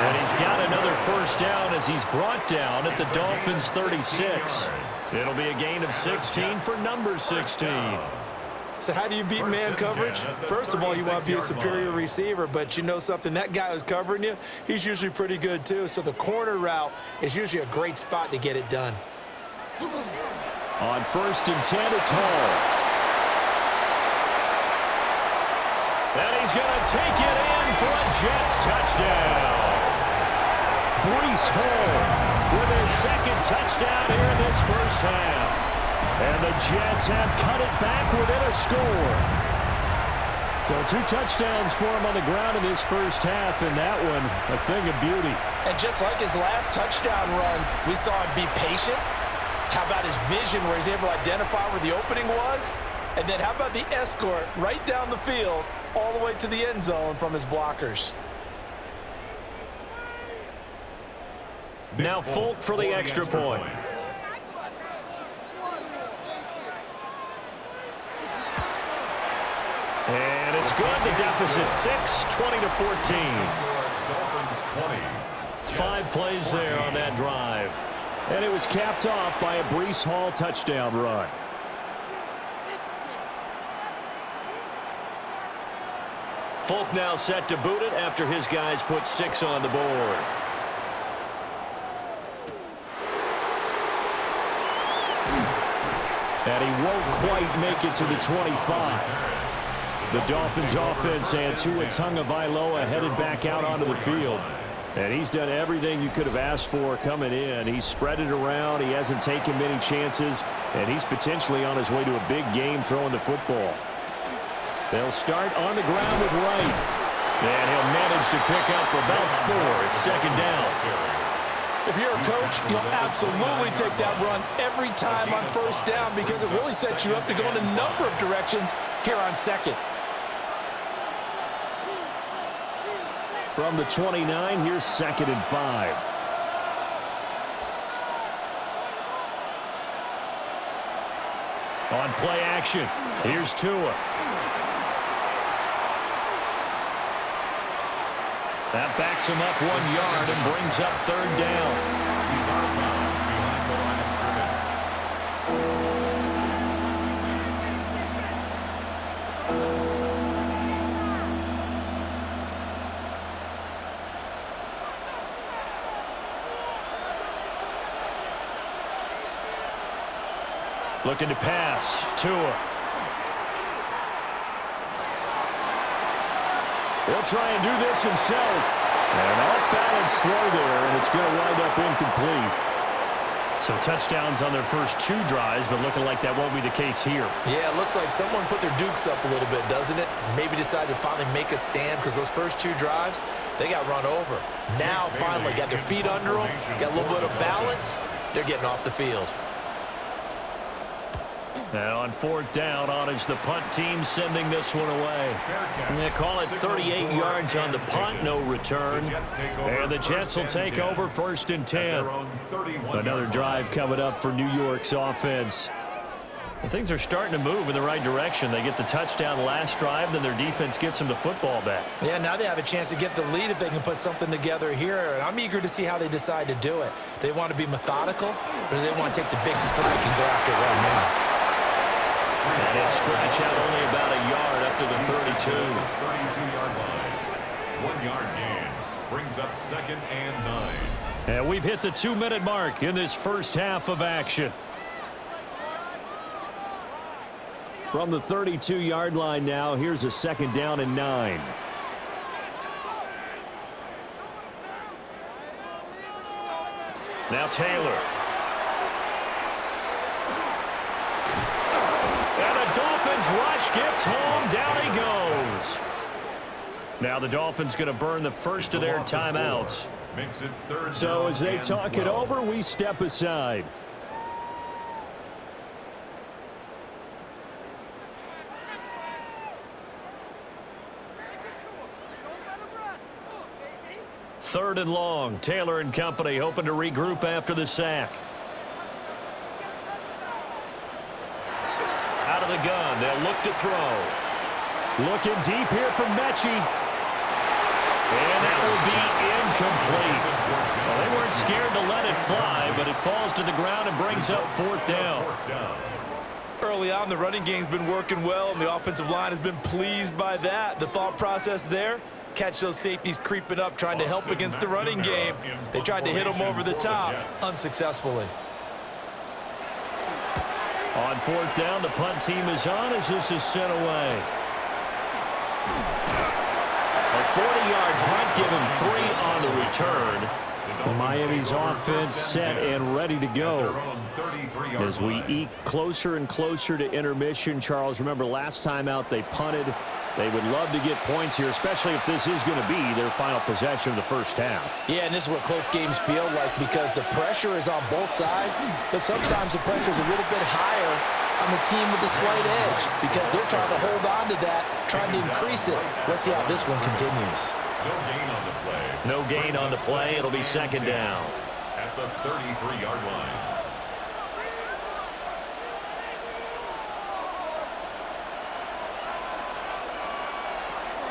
And he's got another first down as he's brought down at the Dolphins' 36. It'll be a gain of 16 for number 16. So how do you beat man coverage? First of all, you want to be a superior receiver, but you know something, that guy who's covering you, he's usually pretty good too. So the corner route is usually a great spot to get it done. On 1st and 10, it's Hall. And he's going to take it in for a Jets touchdown. Breece Hall with his second touchdown here in this first half. And the Jets have cut it back within a score. So 2 touchdowns for him on the ground in this first half, and that one a thing of beauty. And just like his last touchdown run, we saw him be patient. How about his vision where he's able to identify where the opening was? And then how about the escort right down the field all the way to the end zone from his blockers? Now Folk for the extra point. And it's good. The deficit 6, 20-14. 5 plays there on that drive. And it was capped off by a Breece Hall touchdown run. Folk now set to boot it after his guys put 6 on the board. And he won't quite make it to the 25. The Dolphins offense and Tua Tagovailoa headed back out onto the field. And he's done everything you could have asked for coming in. He's spread it around. He hasn't taken many chances. And he's potentially on his way to a big game throwing the football. They'll start on the ground with Wright. And he'll manage to pick up about 4. It's 2nd down. If you're a coach, you'll absolutely take that run every time on 1st down because it really sets you up to go in a number of directions here on 2nd. From the 29, here's 2nd and 5. On play action, here's Tua. That backs him up 1 yard and brings up 3rd down. He's out of bounds behind the line of scrimmage. Looking to pass, Tua. He'll try and do this himself. An off-balance throw there, and it's going to wind up incomplete. So touchdowns on their first 2 drives, but looking like that won't be the case here. Yeah, it looks like someone put their dukes up a little bit, doesn't it? Maybe decided to finally make a stand because those first 2 drives, they got run over. Now, finally, got their feet under them, got a little bit of balance. They're getting off the field. Now on 4th down, on is the punt team sending this one away. And they call it 38 yards on the punt, no return. And the Jets will take over 1st and 10. Another drive coming up for New York's offense. And things are starting to move in the right direction. They get the touchdown last drive, then their defense gets them the football back. Yeah, now they have a chance to get the lead if they can put something together here. And I'm eager to see how they decide to do it. Do they want to be methodical, or do they want to take the big strike and go after it right now? And he'll scratch out only about a yard up to the 32. 32-yard line. 1 yard gain. Brings up 2nd and 9. And we've hit the 2-minute mark in this first half of action. From the 32-yard line now, here's a 2nd down and 9. Now Taylor. Dolphins rush, gets home, down he goes. Now the Dolphins going to burn the first of their timeouts. So as they talk it over, we step aside. Third and long. Taylor and company hoping to regroup after the sack. Out of the gun, they'll look to throw. Looking deep here from Mechie. And that will be incomplete. Well, they weren't scared to let it fly, but it falls to the ground and brings up 4th down. Early on, the running game's been working well, and the offensive line has been pleased by that. The thought process there, catch those safeties creeping up, trying to help against the running game. They tried to hit them over the top, unsuccessfully. On 4th down, the punt team is on as this is sent away. A 40-yard punt, given 3 on the return. Miami's offense set and ready to go. As we eke closer and closer to intermission, Charles, remember last time out they punted. They would love to get points here, especially if this is going to be their final possession of the first half. Yeah, and this is what close games feel like because the pressure is on both sides, but sometimes the pressure is a little bit higher on the team with the slight edge because they're trying to hold on to that, trying to increase it. Let's see how this one continues. No gain on the play. No gain on the play. It'll be 2nd down. At the 33-yard line.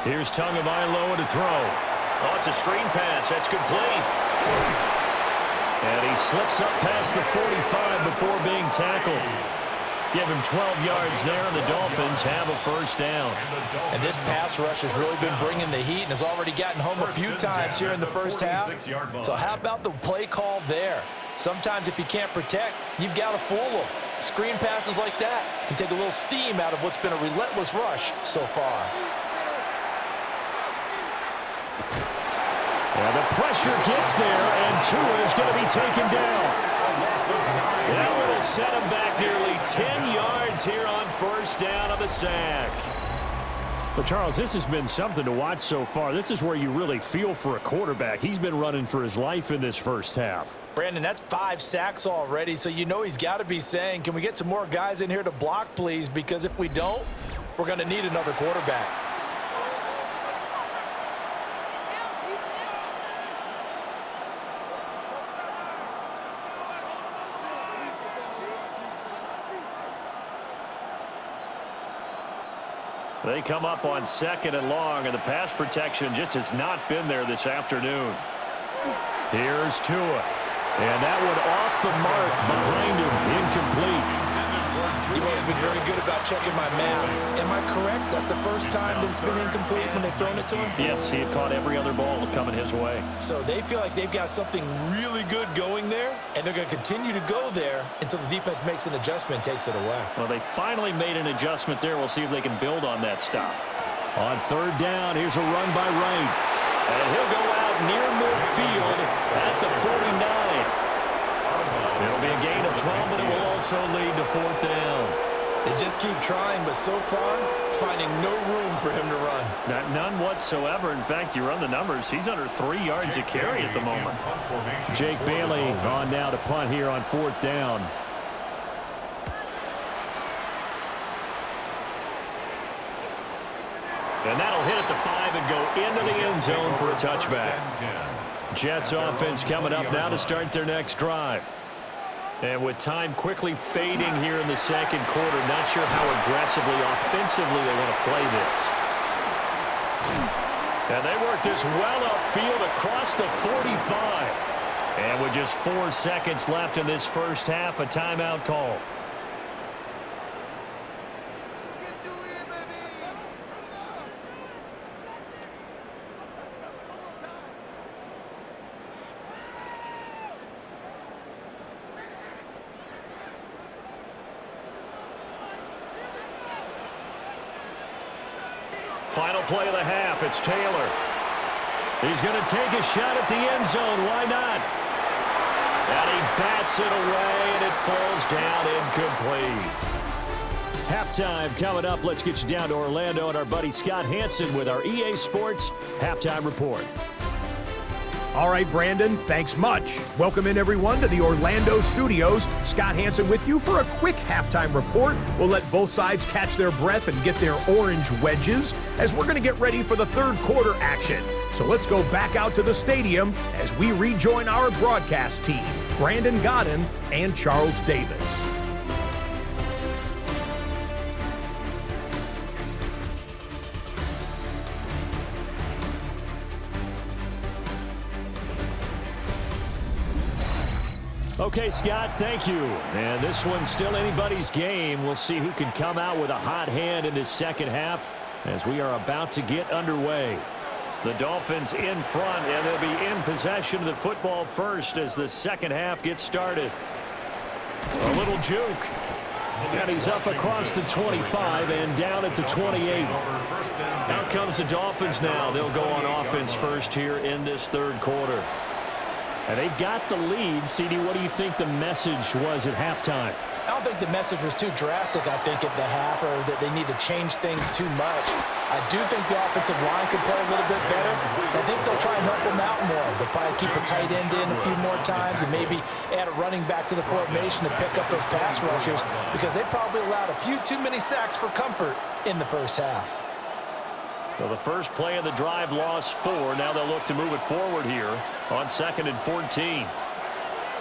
Here's Tagovailoa to throw. Oh, it's a screen pass. That's complete. And he slips up past the 45 before being tackled. Give him 12 yards there, and the Dolphins have a 1st down. And this pass rush has really been bringing the heat and has already gotten home a few times here in the first half. So how about the play call there? Sometimes if you can't protect, you've got to fool them. Screen passes like that can take a little steam out of what's been a relentless rush so far. And the pressure gets there, and Tua is going to be taken down. That will set him back nearly 10 yards here on 1st down of the sack. But, Charles, this has been something to watch so far. This is where you really feel for a quarterback. He's been running for his life in this first half. Brandon, that's 5 sacks already, so you know he's got to be saying, can we get some more guys in here to block, please? Because if we don't, we're going to need another quarterback. They come up on 2nd and long, and the pass protection just has not been there this afternoon. Here's Tua. And that one off the mark behind him, incomplete. You've always been very good about checking my math. Am I correct? That's the first time that it's been incomplete when they've thrown it to him? Yes, he had caught every other ball coming his way. So they feel like they've got something really good going there, and they're going to continue to go there until the defense makes an adjustment and takes it away. Well, they finally made an adjustment there. We'll see if they can build on that stop. On 3rd down, here's a run by Wright. And he'll go out near midfield at the 49. It'll be a gain of 12, but it will also lead to 4th down. They just keep trying, but so far, finding no room for him to run. None whatsoever. In fact, you run the numbers. He's under 3 yards a carry at the moment. Jake Bailey on now to punt here on 4th down. And that'll hit at the 5 and go into the end zone for a touchback. Jets offense coming up now to start their next drive. And with time quickly fading here in the second quarter, not sure how aggressively, offensively they want to play this. And they work this well upfield across the 45. And with just 4 seconds left in this first half, a timeout call. Final play of the half. It's Taylor. He's going to take a shot at the end zone. Why not? And he bats it away, and it falls down incomplete. Halftime coming up. Let's get you down to Orlando and our buddy Scott Hansen with our EA Sports Halftime Report. All right, Brandon, thanks much. Welcome in, everyone, to the Orlando studios. Scott Hansen with you for a quick halftime report. We'll let both sides catch their breath and get their orange wedges as we're going to get ready for the third quarter action. So let's go back out to the stadium as we rejoin our broadcast team, Brandon Godden and Charles Davis. Okay, Scott, thank you. And this one's still anybody's game. We'll see who can come out with a hot hand in this second half as we are about to get underway. The Dolphins in front, and they'll be in possession of the football first as the second half gets started. A little juke. And he's up across the 25 and down at the 28. Out comes the Dolphins now. They'll go on offense first here in this third quarter. And they've got the lead. CD, what do you think the message was at halftime? I don't think the message was too drastic, I think, at the half, or that they need to change things too much. I do think the offensive line could play a little bit better. I think they'll try and help them out more. They'll probably keep a tight end in a few more times and maybe add a running back to the formation to pick up those pass rushers, because they probably allowed a few too many sacks for comfort in the first half. Well, the first play of the drive lost 4. Now they'll look to move it forward here on 2nd and 14.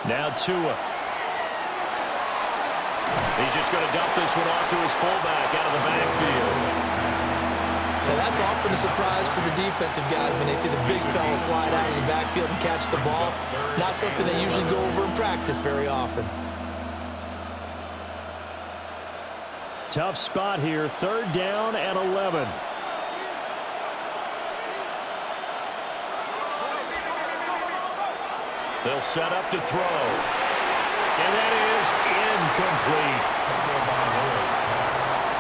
Now Tua. He's just going to dump this one off to his fullback out of the backfield. Now that's often a surprise for the defensive guys when they see the big fella slide out of the backfield and catch the ball. Not something they usually go over in practice very often. Tough spot here. 3rd down and 11. They'll set up to throw. And that is incomplete.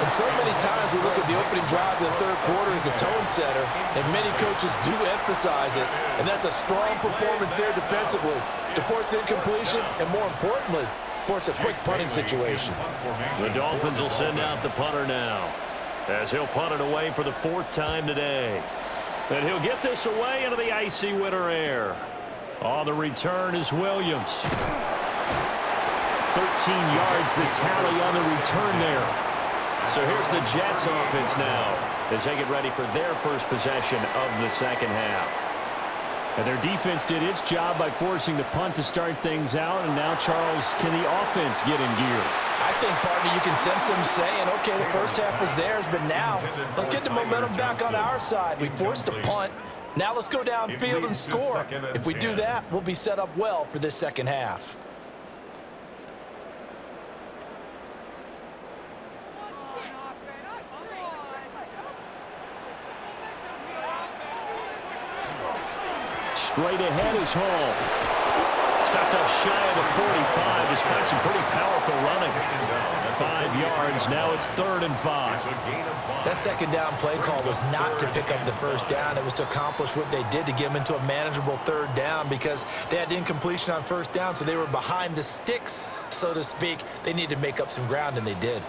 And so many times we look at the opening drive of the third quarter as a tone setter, and many coaches do emphasize it. And that's a strong performance there defensively to force incompletion and, more importantly, force a quick punting situation. The Dolphins will send out the punter now as he'll punt it away for the 4th time today. And he'll get this away into the icy winter air. On the return is Williams. 13 yards the tally on the return there. So here's the Jets offense now as they get ready for their first possession of the second half. And their defense did its job by forcing the punt to start things out. And now, Charles, can the offense get in gear? I think, partner, you can sense them saying, okay, the first half was theirs, but now let's get the momentum back on our side. We forced a punt. Now let's go downfield and score. If we do that, we'll be set up well for this second half. Straight ahead is Hall. Stepped up shy of the 45 despite some pretty powerful running. 5 yards. Now it's 3rd and 5. That second down play call was not to pick up the first down. It was to accomplish what they did to get them into a manageable 3rd down because they had incompletion on 1st down, so they were behind the sticks, so to speak. They needed to make up some ground, and they did.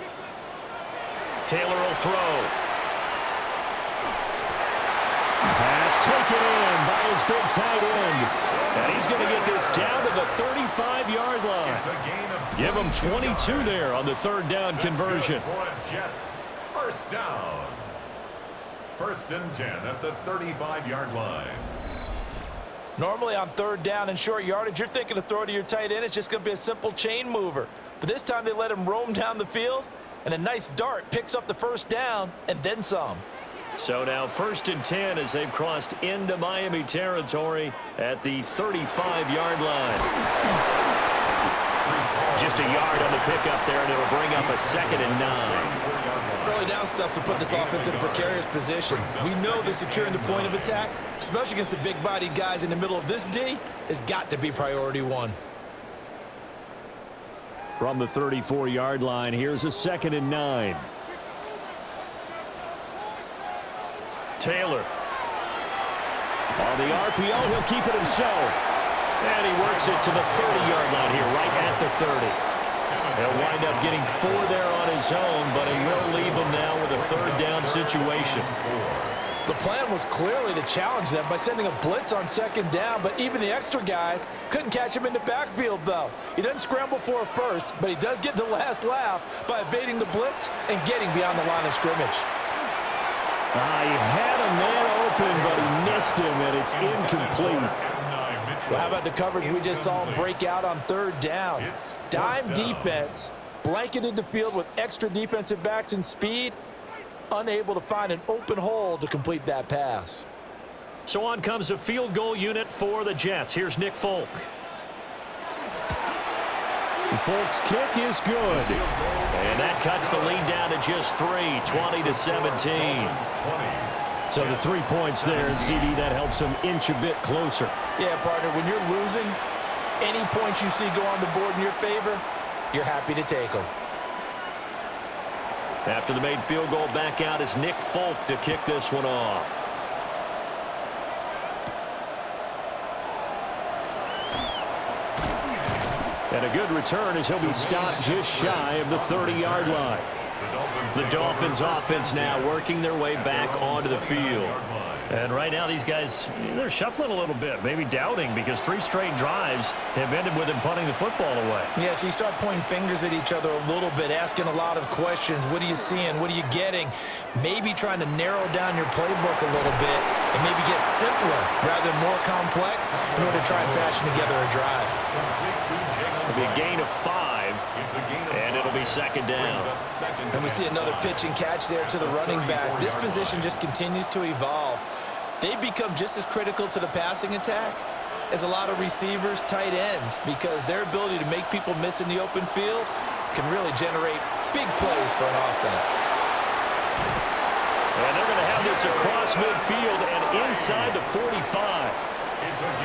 Taylor will throw. Pass taken in by his big tight end. And he's going to get this down to the 35-yard line. Give him 22 there on the 3rd down conversion. Jets, 1st down. 1st and 10 at the 35-yard line. Normally on 3rd down and short yardage, you're thinking to throw to your tight end. It's just going to be a simple chain mover. But this time they let him roam down the field, and a nice dart picks up the 1st down and then some. So now 1st and 10 as they've crossed into Miami territory at the 35-yard line. Just a yard on the pickup there, and it'll bring up a 2nd and 9. Early down stuff will put this offense in a precarious position. We know that securing the point of attack, especially against the big-bodied guys in the middle of this D, has got to be priority 1. From the 34-yard line, here's a 2nd and 9. Taylor. On the RPO, he'll keep it himself. And he works it to the 30-yard line here, right at the 30. He'll wind up getting 4 there on his own, but he will leave him now with a 3rd down situation. The plan was clearly to challenge them by sending a blitz on 2nd down, but even the extra guys couldn't catch him in the backfield, though. He doesn't scramble for a first, but he does get the last laugh by evading the blitz and getting beyond the line of scrimmage. He had a man open, but he missed him, and it's incomplete. Well, how about the coverage we just saw him break out on 3rd down? Dime defense, blanketed the field with extra defensive backs and speed, unable to find an open hole to complete that pass. So on comes a field goal unit for the Jets. Here's Nick Folk. Folk's kick is good. And that cuts the lead down to just 3, 20-17. So the 3 points there, and CD, that helps him inch a bit closer. Yeah, partner, when you're losing, any points you see go on the board in your favor, you're happy to take them. After the made field goal, back out is Nick Folk to kick this one off. And a good return as he'll be stopped just shy of the 30-yard line. The Dolphins offense now working their way back onto the field. And right now these guys, they're shuffling a little bit, maybe doubting, because 3 straight drives have ended with them punting the football away. Yeah, so you start pointing fingers at each other a little bit, asking a lot of questions. What are you seeing? What are you getting? Maybe trying to narrow down your playbook a little bit and maybe get simpler rather than more complex in order to try and fashion together a drive. It'll be a gain of 5, and it'll be 2nd down. And we see another pitch and catch there to the running back. This position just continues to evolve. They become just as critical to the passing attack as a lot of receivers, tight ends, because their ability to make people miss in the open field can really generate big plays for an offense. And they're going to have this across midfield and inside the 45.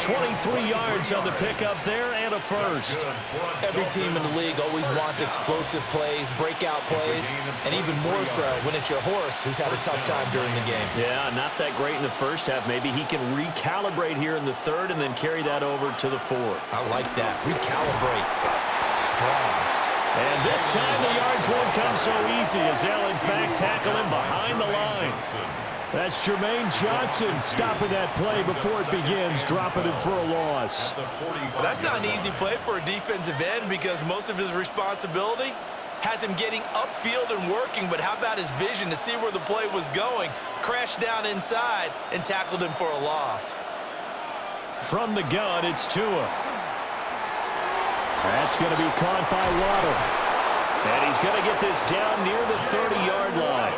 23 yards on the pickup there and a first. Every team in the league always wants explosive plays, breakout plays, and even more so when it's your horse who's had a tough time during the game. Yeah, not that great in the first half. Maybe he can recalibrate here in the 3rd and then carry that over to the 4th. I like that. Recalibrate. Strong. And this time the yards won't come so easy as they'll, in fact, tackle him behind the line. That's Jermaine Johnson stopping that play before it begins, dropping it for a loss. Well, that's not an easy play for a defensive end because most of his responsibility has him getting upfield and working, but how about his vision to see where the play was going, crashed down inside, and tackled him for a loss. From the gun, it's Tua. That's going to be caught by Waddle. And he's going to get this down near the 30-yard line.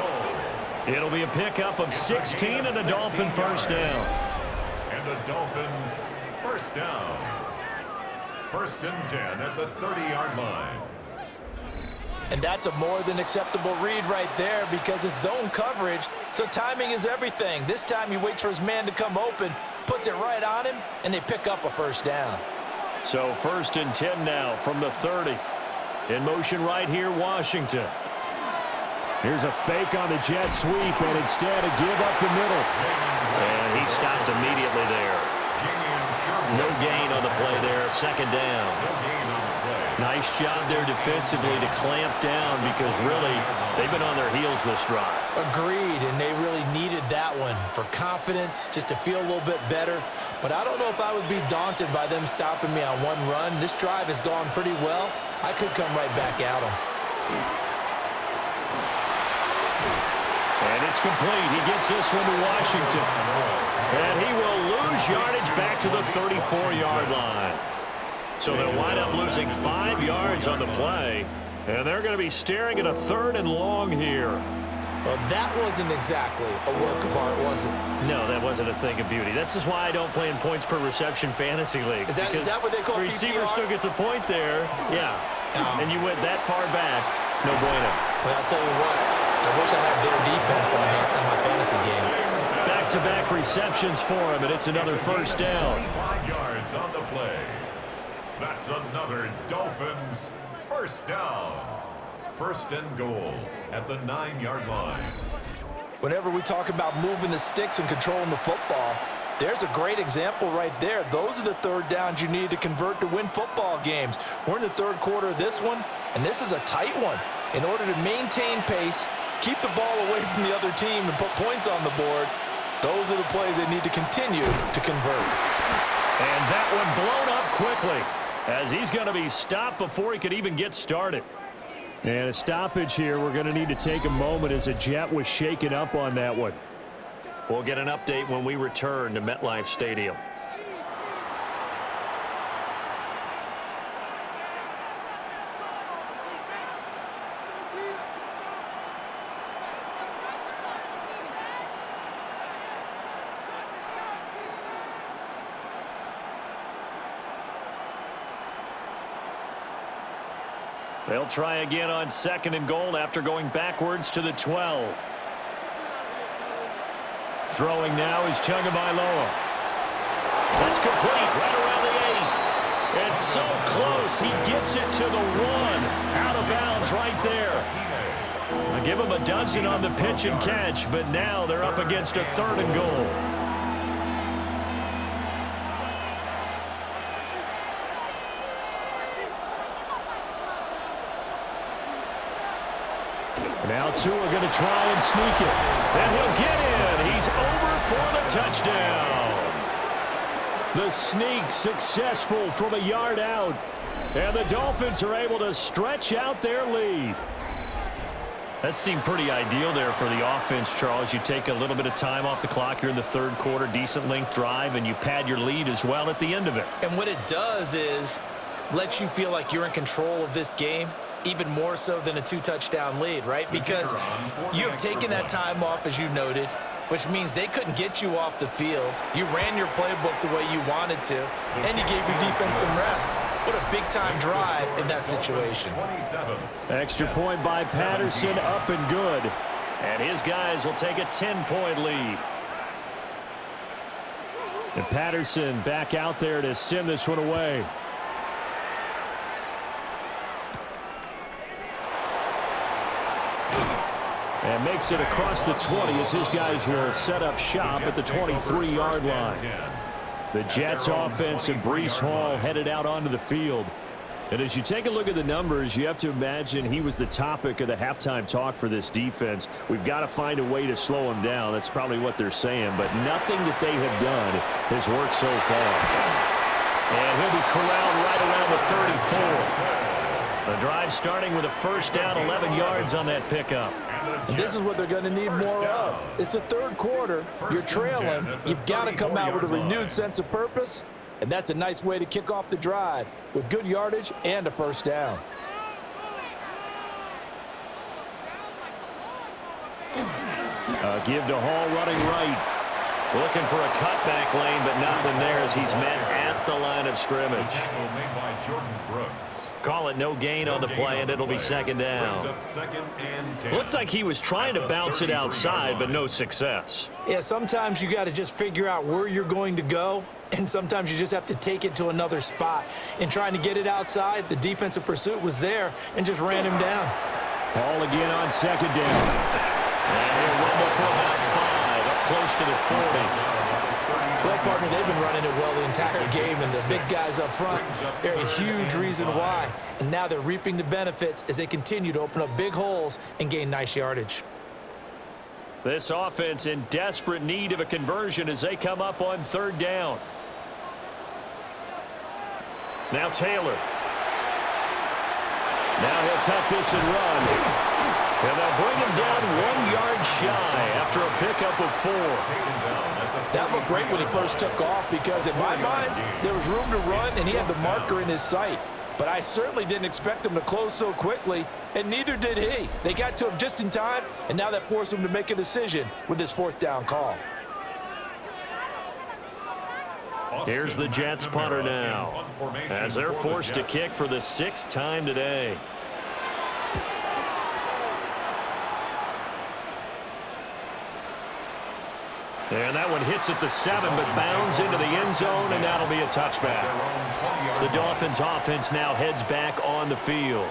It'll be a pickup of 16 and a Dolphin first down. And the Dolphins first down. 1st and 10 at the 30-yard line. And that's a more than acceptable read right there because it's zone coverage, so timing is everything. This time he waits for his man to come open, puts it right on him, and they pick up a first down. So 1st and 10 now from the 30. In motion right here, Washington. Here's a fake on the jet sweep, and instead a give up the middle. And he stopped immediately there. No gain on the play there, 2nd down. Nice job there defensively to clamp down because really they've been on their heels this drive. Agreed, and they really needed that one for confidence, just to feel a little bit better. But I don't know if I would be daunted by them stopping me on one run. This drive has gone pretty well. I could come right back at them. And it's complete. He gets this one to Washington. And he will lose yardage back to the 34-yard line. So they'll wind up losing 5 yards on the play. And they're going to be staring at a 3rd and long here. Well, that wasn't exactly a work of art, was it? No, that wasn't a thing of beauty. That's just why I don't play in points per reception fantasy league. Is that what they call the receiver PPR? still gets a point there. Yeah. And you went that far back. No bueno. Well, I'll tell you what. I wish I had their defense on my fantasy game. Back-to-back receptions for him, and it's another 1st down. 5 yards on the play. That's another Dolphins 1st down. 1st and goal at the 9-yard line. Whenever we talk about moving the sticks and controlling the football, there's a great example right there. Those are the 3rd downs you need to convert to win football games. We're in the 3rd quarter of this one, and this is a tight one. In order to maintain pace, keep the ball away from the other team, and put points on the board, those are the plays they need to continue to convert. And that one blown up quickly as he's going to be stopped before he could even get started. And a stoppage here. We're going to need to take a moment as a Jet was shaken up on that one. We'll get an update when we return to MetLife Stadium. They'll try again on 2nd and goal after going backwards to the 12. Throwing now is Tagovailoa. That's complete right around the 8. It's so close. He gets it to the 1. Out of bounds right there. I'll give him a dozen on the pitch and catch, but now they're up against a 3rd and goal. Now Tua going to try and sneak it. And he'll get in. He's over for the touchdown. The sneak successful from a yard out. And the Dolphins are able to stretch out their lead. That seemed pretty ideal there for the offense, Charles. You take a little bit of time off the clock here in the 3rd quarter, decent length drive, and you pad your lead as well at the end of it. And what it does is let you feel like you're in control of this game, even more so than a 2-touchdown lead, right? Because you have taken that time off, as you noted, which means they couldn't get you off the field. You ran your playbook the way you wanted to, and you gave your defense some rest. What a big-time drive in that situation. Extra point by Patterson, up and good. And his guys will take a 10-point lead. And Patterson back out there to send this one away. And makes it across the 20 as his guys will set up shop at the 23-yard line. The Jets offense and Breece Hall headed out onto the field. And as you take a look at the numbers, you have to imagine he was the topic of the halftime talk for this defense. We've got to find a way to slow him down. That's probably what they're saying. But nothing that they have done has worked so far. And he'll be corralled right around the 34. The drive starting with a 1st down, 11 yards on that pickup. And this is what they're going to need more of. It's the 3rd quarter. You're trailing. You've got to come out with a renewed sense of purpose. And that's a nice way to kick off the drive with good yardage and a 1st down. Give to Hall running right. Looking for a cutback lane, but nothing there as he's met at the line of scrimmage. Made by Jordan Brooks. Call it no gain on the play, and it'll be second down. Looked like he was trying to bounce it outside, but no success. Yeah, sometimes you got to just figure out where you're going to go, and sometimes you just have to take it to another spot. In trying to get it outside, the defensive pursuit was there and just ran him down. Ball again on second down. And he'll rumble for about 5, up close to the 40. Well, partner, they've been running it well the entire game, and the big guys up front, they're a huge reason why. And now they're reaping the benefits as they continue to open up big holes and gain nice yardage. This offense in desperate need of a conversion as they come up on third down. Now Taylor. Now he'll tuck this and run. And they'll bring him down 1 yard shy after a pickup of 4. That looked great when he first took off because, in my mind, there was room to run and he had the marker in his sight. But I certainly didn't expect him to close so quickly, and neither did he. They got to him just in time, and now that forced him to make a decision with his 4th down call. Here's the Jets punter now, as they're forced to kick for the 6th time today. And that one hits at the 7, but bounds into the end zone, and that'll be a touchback. The Dolphins offense now heads back on the field.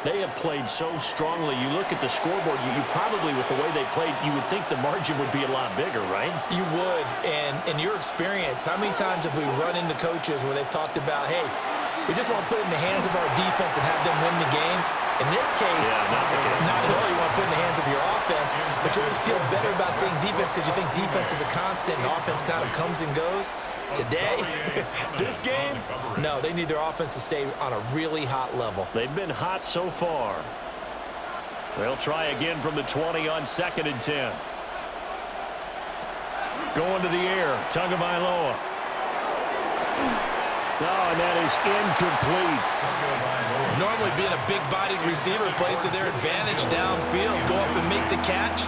They have played so strongly. You look at the scoreboard, you probably, with the way they played, you would think the margin would be a lot bigger, right? You would, and in your experience, how many times have we run into coaches where they've talked about, hey, we just want to put it in the hands of our defense and have them win the game? In this case, not at all. You want to put it in the hands of your offense, but you always feel better about saying defense because you think defense is a constant and offense kind of comes and goes. Today, this game, no, they need their offense to stay on a really hot level. They've been hot so far. They'll try again from the 20 on 2nd and 10. Going to the air, Tagovailoa. Oh, and that is incomplete. Normally being a big-bodied receiver plays to their advantage downfield. Go up and make the catch,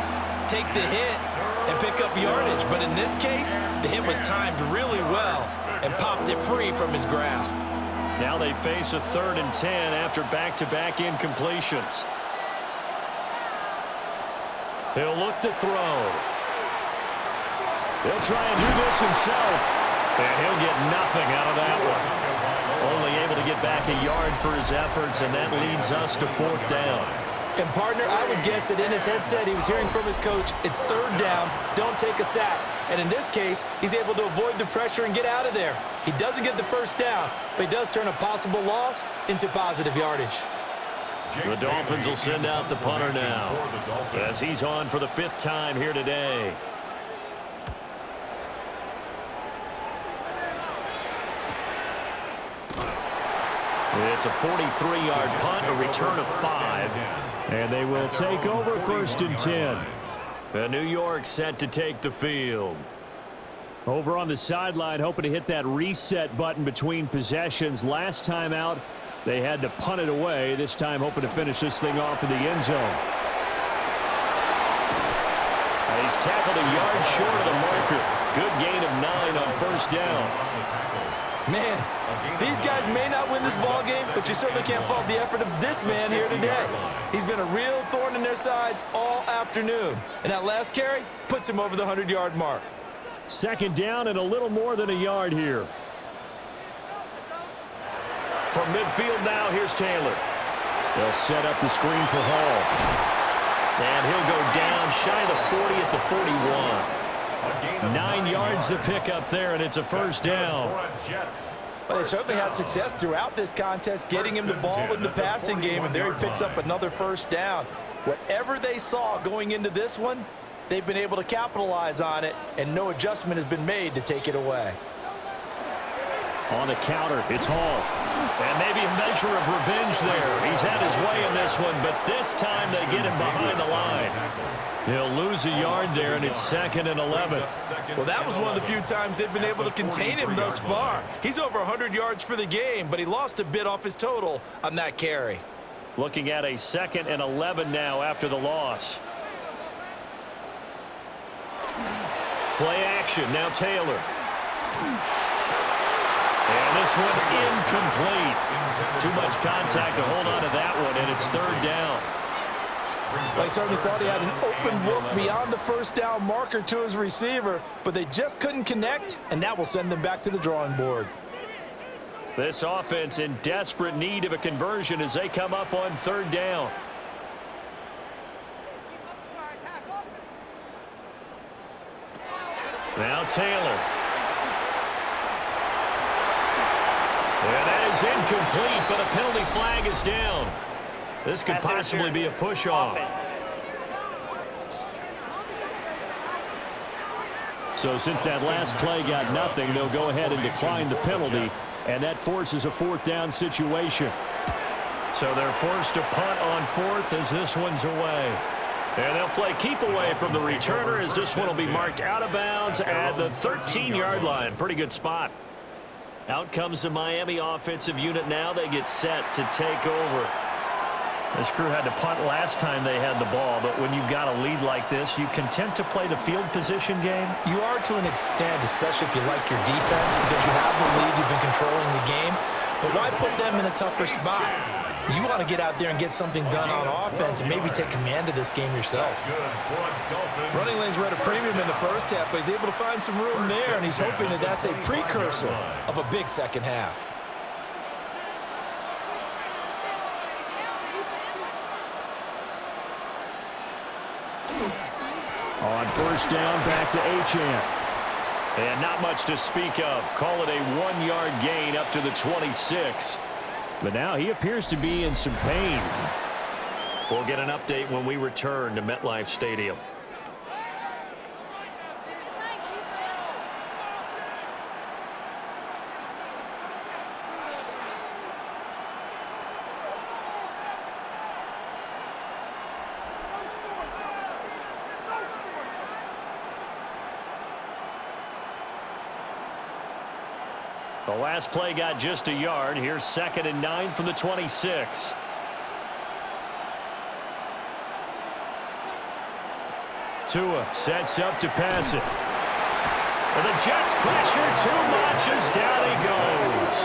take the hit, and pick up yardage. But in this case, the hit was timed really well and popped it free from his grasp. Now they face a 3rd and 10 after back-to-back incompletions. He'll look to throw. He'll try and do this himself. And he'll get nothing out of that one. Only able to get back a yard for his efforts, and that leads us to 4th down. And, partner, I would guess that in his headset he was hearing from his coach, it's 3rd down, don't take a sack. And in this case, he's able to avoid the pressure and get out of there. He doesn't get the 1st down, but he does turn a possible loss into positive yardage. The Dolphins will send out the punter now, as he's on for the 5th time here today. It's a 43-yard punt, a return of 5. And they will take over 1st and 10. And New York set to take the field. Over on the sideline, hoping to hit that reset button between possessions. Last time out, they had to punt it away. This time, hoping to finish this thing off in the end zone. And he's tackled a yard short of the marker. Good gain of 9 on 1st down. Man, these guys may not win this ball game, but you certainly can't fault the effort of this man here today. He's been a real thorn in their sides all afternoon. And that last carry puts him over the 100-yard mark. 2nd down and a little more than a yard here. From midfield now, here's Taylor. They'll set up the screen for Hall. And he'll go down shy of the 40 at the 41. 9 yards to pick up there, and it's a 1st down. Well, they certainly had success throughout this contest, getting him the ball in the passing game, and there he picks up another 1st down. Whatever they saw going into this one, they've been able to capitalize on it, and no adjustment has been made to take it away. On the counter, it's Hall. And maybe a measure of revenge there. He's had his way in this one, but this time they get him behind the line. He'll lose a yard there, and it's 2nd and 11. Well, that was one of the few times they've been able to contain him thus far. He's over 100 yards for the game, but he lost a bit off his total on that carry. Looking at a 2nd and 11 now after the loss. Play action, now Taylor. And this one incomplete. Too much contact to hold on to that one, and it's third down. They certainly thought he had an open look beyond the first down marker to his receiver, but they just couldn't connect, and that will send them back to the drawing board. This offense in desperate need of a conversion as they come up on third down. Now Taylor. And that is incomplete, but a penalty flag is down. This could possibly be a push-off. So since that last play got nothing, they'll go ahead and decline the penalty, and that forces a fourth down situation. So they're forced to punt on fourth as this one's away. And they'll play keep away from the returner as this one will be marked out of bounds at the 13-yard line. Pretty good spot. Out comes the Miami offensive unit now. They get set to take over. This crew had to punt last time they had the ball, but when you've got a lead like this, you content to play the field position game? You are to an extent, especially if you like your defense, because you have the lead, you've been controlling the game. But why put them in a tougher spot? You want to get out there and get something done on offense and maybe take command of this game yourself. Running lanes were at a premium in the first half, but he's able to find some room there, and he's hoping that that's a precursor of a big second half. On first down, back to Achane. And not much to speak of. Call it a 1-yard gain up to the 26. But now he appears to be in some pain. We'll get an update when we return to MetLife Stadium. The last play got just a yard. Here's 2nd and 9 from the 26. Tua sets up to pass it. And the Jets pressure too much as down he goes.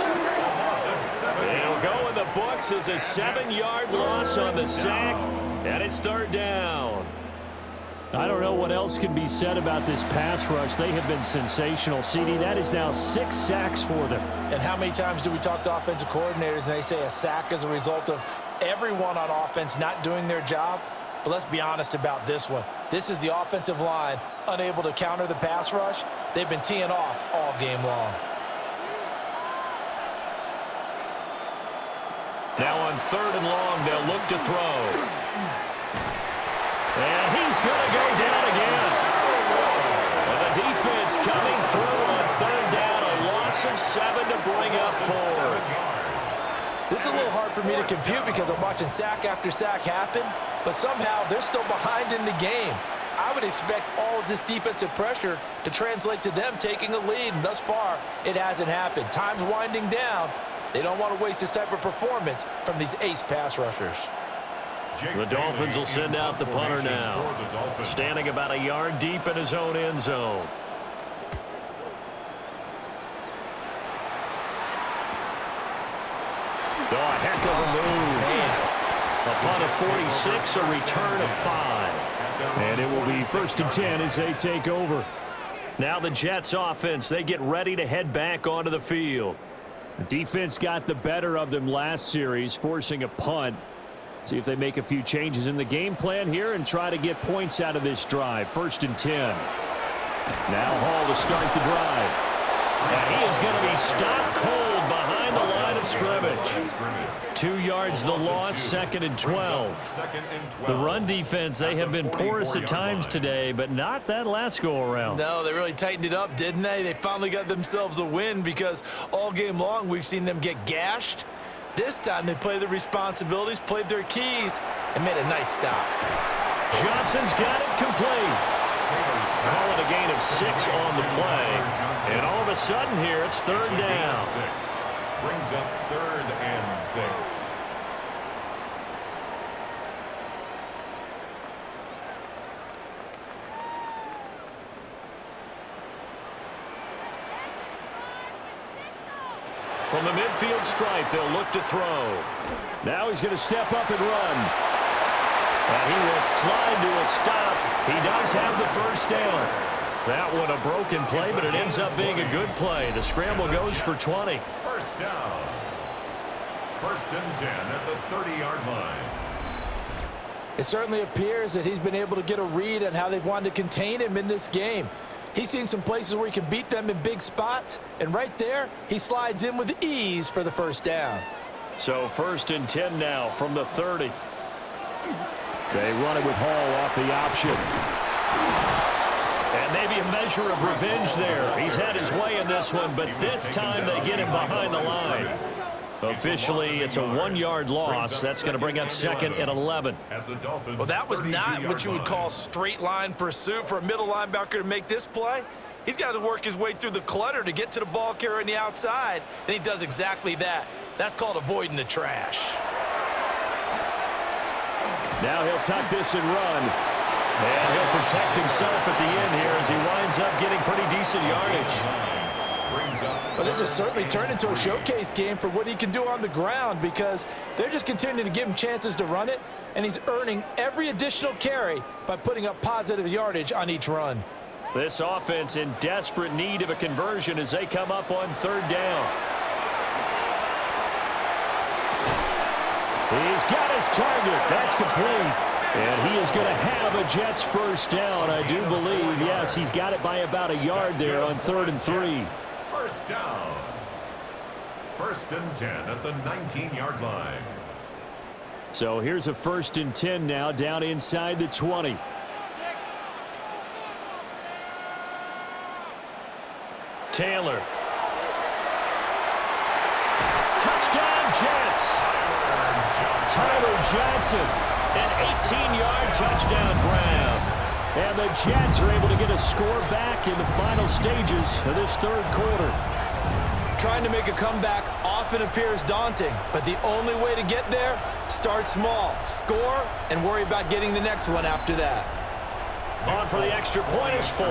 It'll go in the books as a 7-yard loss on the sack, and it's third down. I don't know what else can be said about this pass rush. They have been sensational. CD, that is now 6 sacks for them. And how many times do we talk to offensive coordinators and they say a sack is a result of everyone on offense not doing their job? But let's be honest about this one. This is the offensive line unable to counter the pass rush. They've been teeing off all game long. Now on 3rd and long, they'll look to throw. And he's going to go down again. And the defense coming through on 3rd down. A loss of 7 to bring up 4th. This is a little hard for me to compute because I'm watching sack after sack happen, but somehow they're still behind in the game. I would expect all of this defensive pressure to translate to them taking a lead, and thus far, it hasn't happened. Time's winding down. They don't want to waste this type of performance from these ace pass rushers. The Dolphins will send out the punter now. Standing about a yard deep in his own end zone. Oh, a heck of a move. Man. A punt of 46, a return of 5. And it will be 1st and 10 as they take over. Now the Jets offense, they get ready to head back onto the field. The defense got the better of them last series, forcing a punt. See if they make a few changes in the game plan here and try to get points out of this drive. 1st and 10. Now Hall to start the drive. And he is going to be stopped cold behind the line of scrimmage. 2 yards the loss, 2nd and 12. The run defense, they have been porous at times today, but not that last go-around. No, they really tightened it up, didn't they? They finally got themselves a win because all game long we've seen them get gashed. This time they played their responsibilities, played their keys, and made a nice stop. Johnson's got it complete. Call it a gain of 6 on the play. And all of a sudden here, it's 3rd down. Brings up 3rd and 6. From the midfield stripe, they'll look to throw. Now he's going to step up and run. And he will slide to a stop. He does have the first down. That one a broken play, but it ends up being a good play. The scramble goes for 20. First down. First and 10 at the 30-yard line. It certainly appears that he's been able to get a read on how they've wanted to contain him in this game. He's seen some places where he can beat them in big spots, and right there, he slides in with ease for the first down. So first and 10 now from the 30. They run it with Hall off the option. And maybe a measure of revenge there. He's had his way in this one, but this time they get him behind the line. Officially, it's a 1-yard loss. That's going to bring up second and 11. Well, that was not what you would call straight line pursuit for a middle linebacker to make this play. He's got to work his way through the clutter to get to the ball carrier on the outside, and he does exactly that. That's called avoiding the trash. Now he'll tuck this and run. And he'll protect himself at the end here as he winds up getting pretty decent yardage. Well, this has certainly turned into a showcase game for what he can do on the ground because they're just continuing to give him chances to run it, and he's earning every additional carry by putting up positive yardage on each run. This offense in desperate need of a conversion as they come up on third down. He's got his target. That's complete. And he is going to have a Jets first down, I do believe. Yes, he's got it by about a yard there on 3rd and 3. First down. First and 10 at the 19-yard line. So here's a 1st and 10 now down inside the 20. Taylor. Touchdown, Jets. Tyler Johnson, an 18-yard touchdown grab. And the Jets are able to get a score back in the final stages of this third quarter. Trying to make a comeback often appears daunting, but the only way to get there, start small, score, and worry about getting the next one after that. On for the extra point is Folk.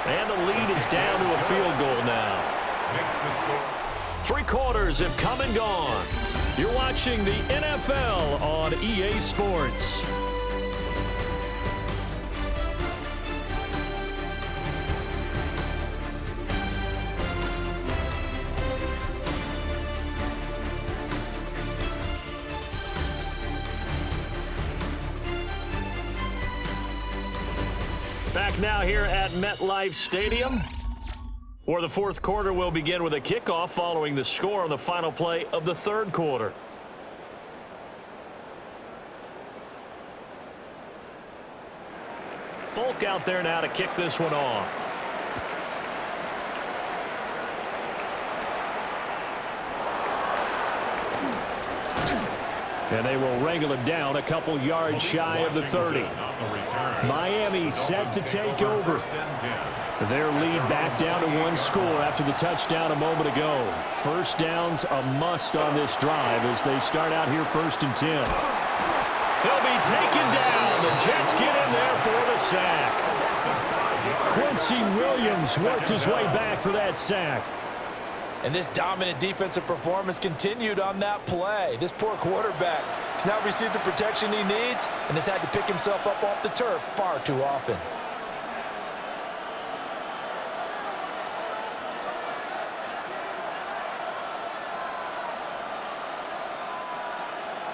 And the lead is down to a field goal now. 3 quarters have come and gone. You're watching the NFL on EA Sports. Back now here at MetLife Stadium, where the fourth quarter will begin with a kickoff following the score on the final play of the third quarter. Folk out there now to kick this one off. And they will wrangle it down a couple yards shy of the 30. Miami set to take over. Their lead back down to 1 score after the touchdown a moment ago. First down's a must on this drive as they start out here 1st and 10. He'll be taken down. The Jets get in there for the sack. Quincy Williams worked his way back for that sack. And this dominant defensive performance continued on that play. This poor quarterback has now received the protection he needs and has had to pick himself up off the turf far too often.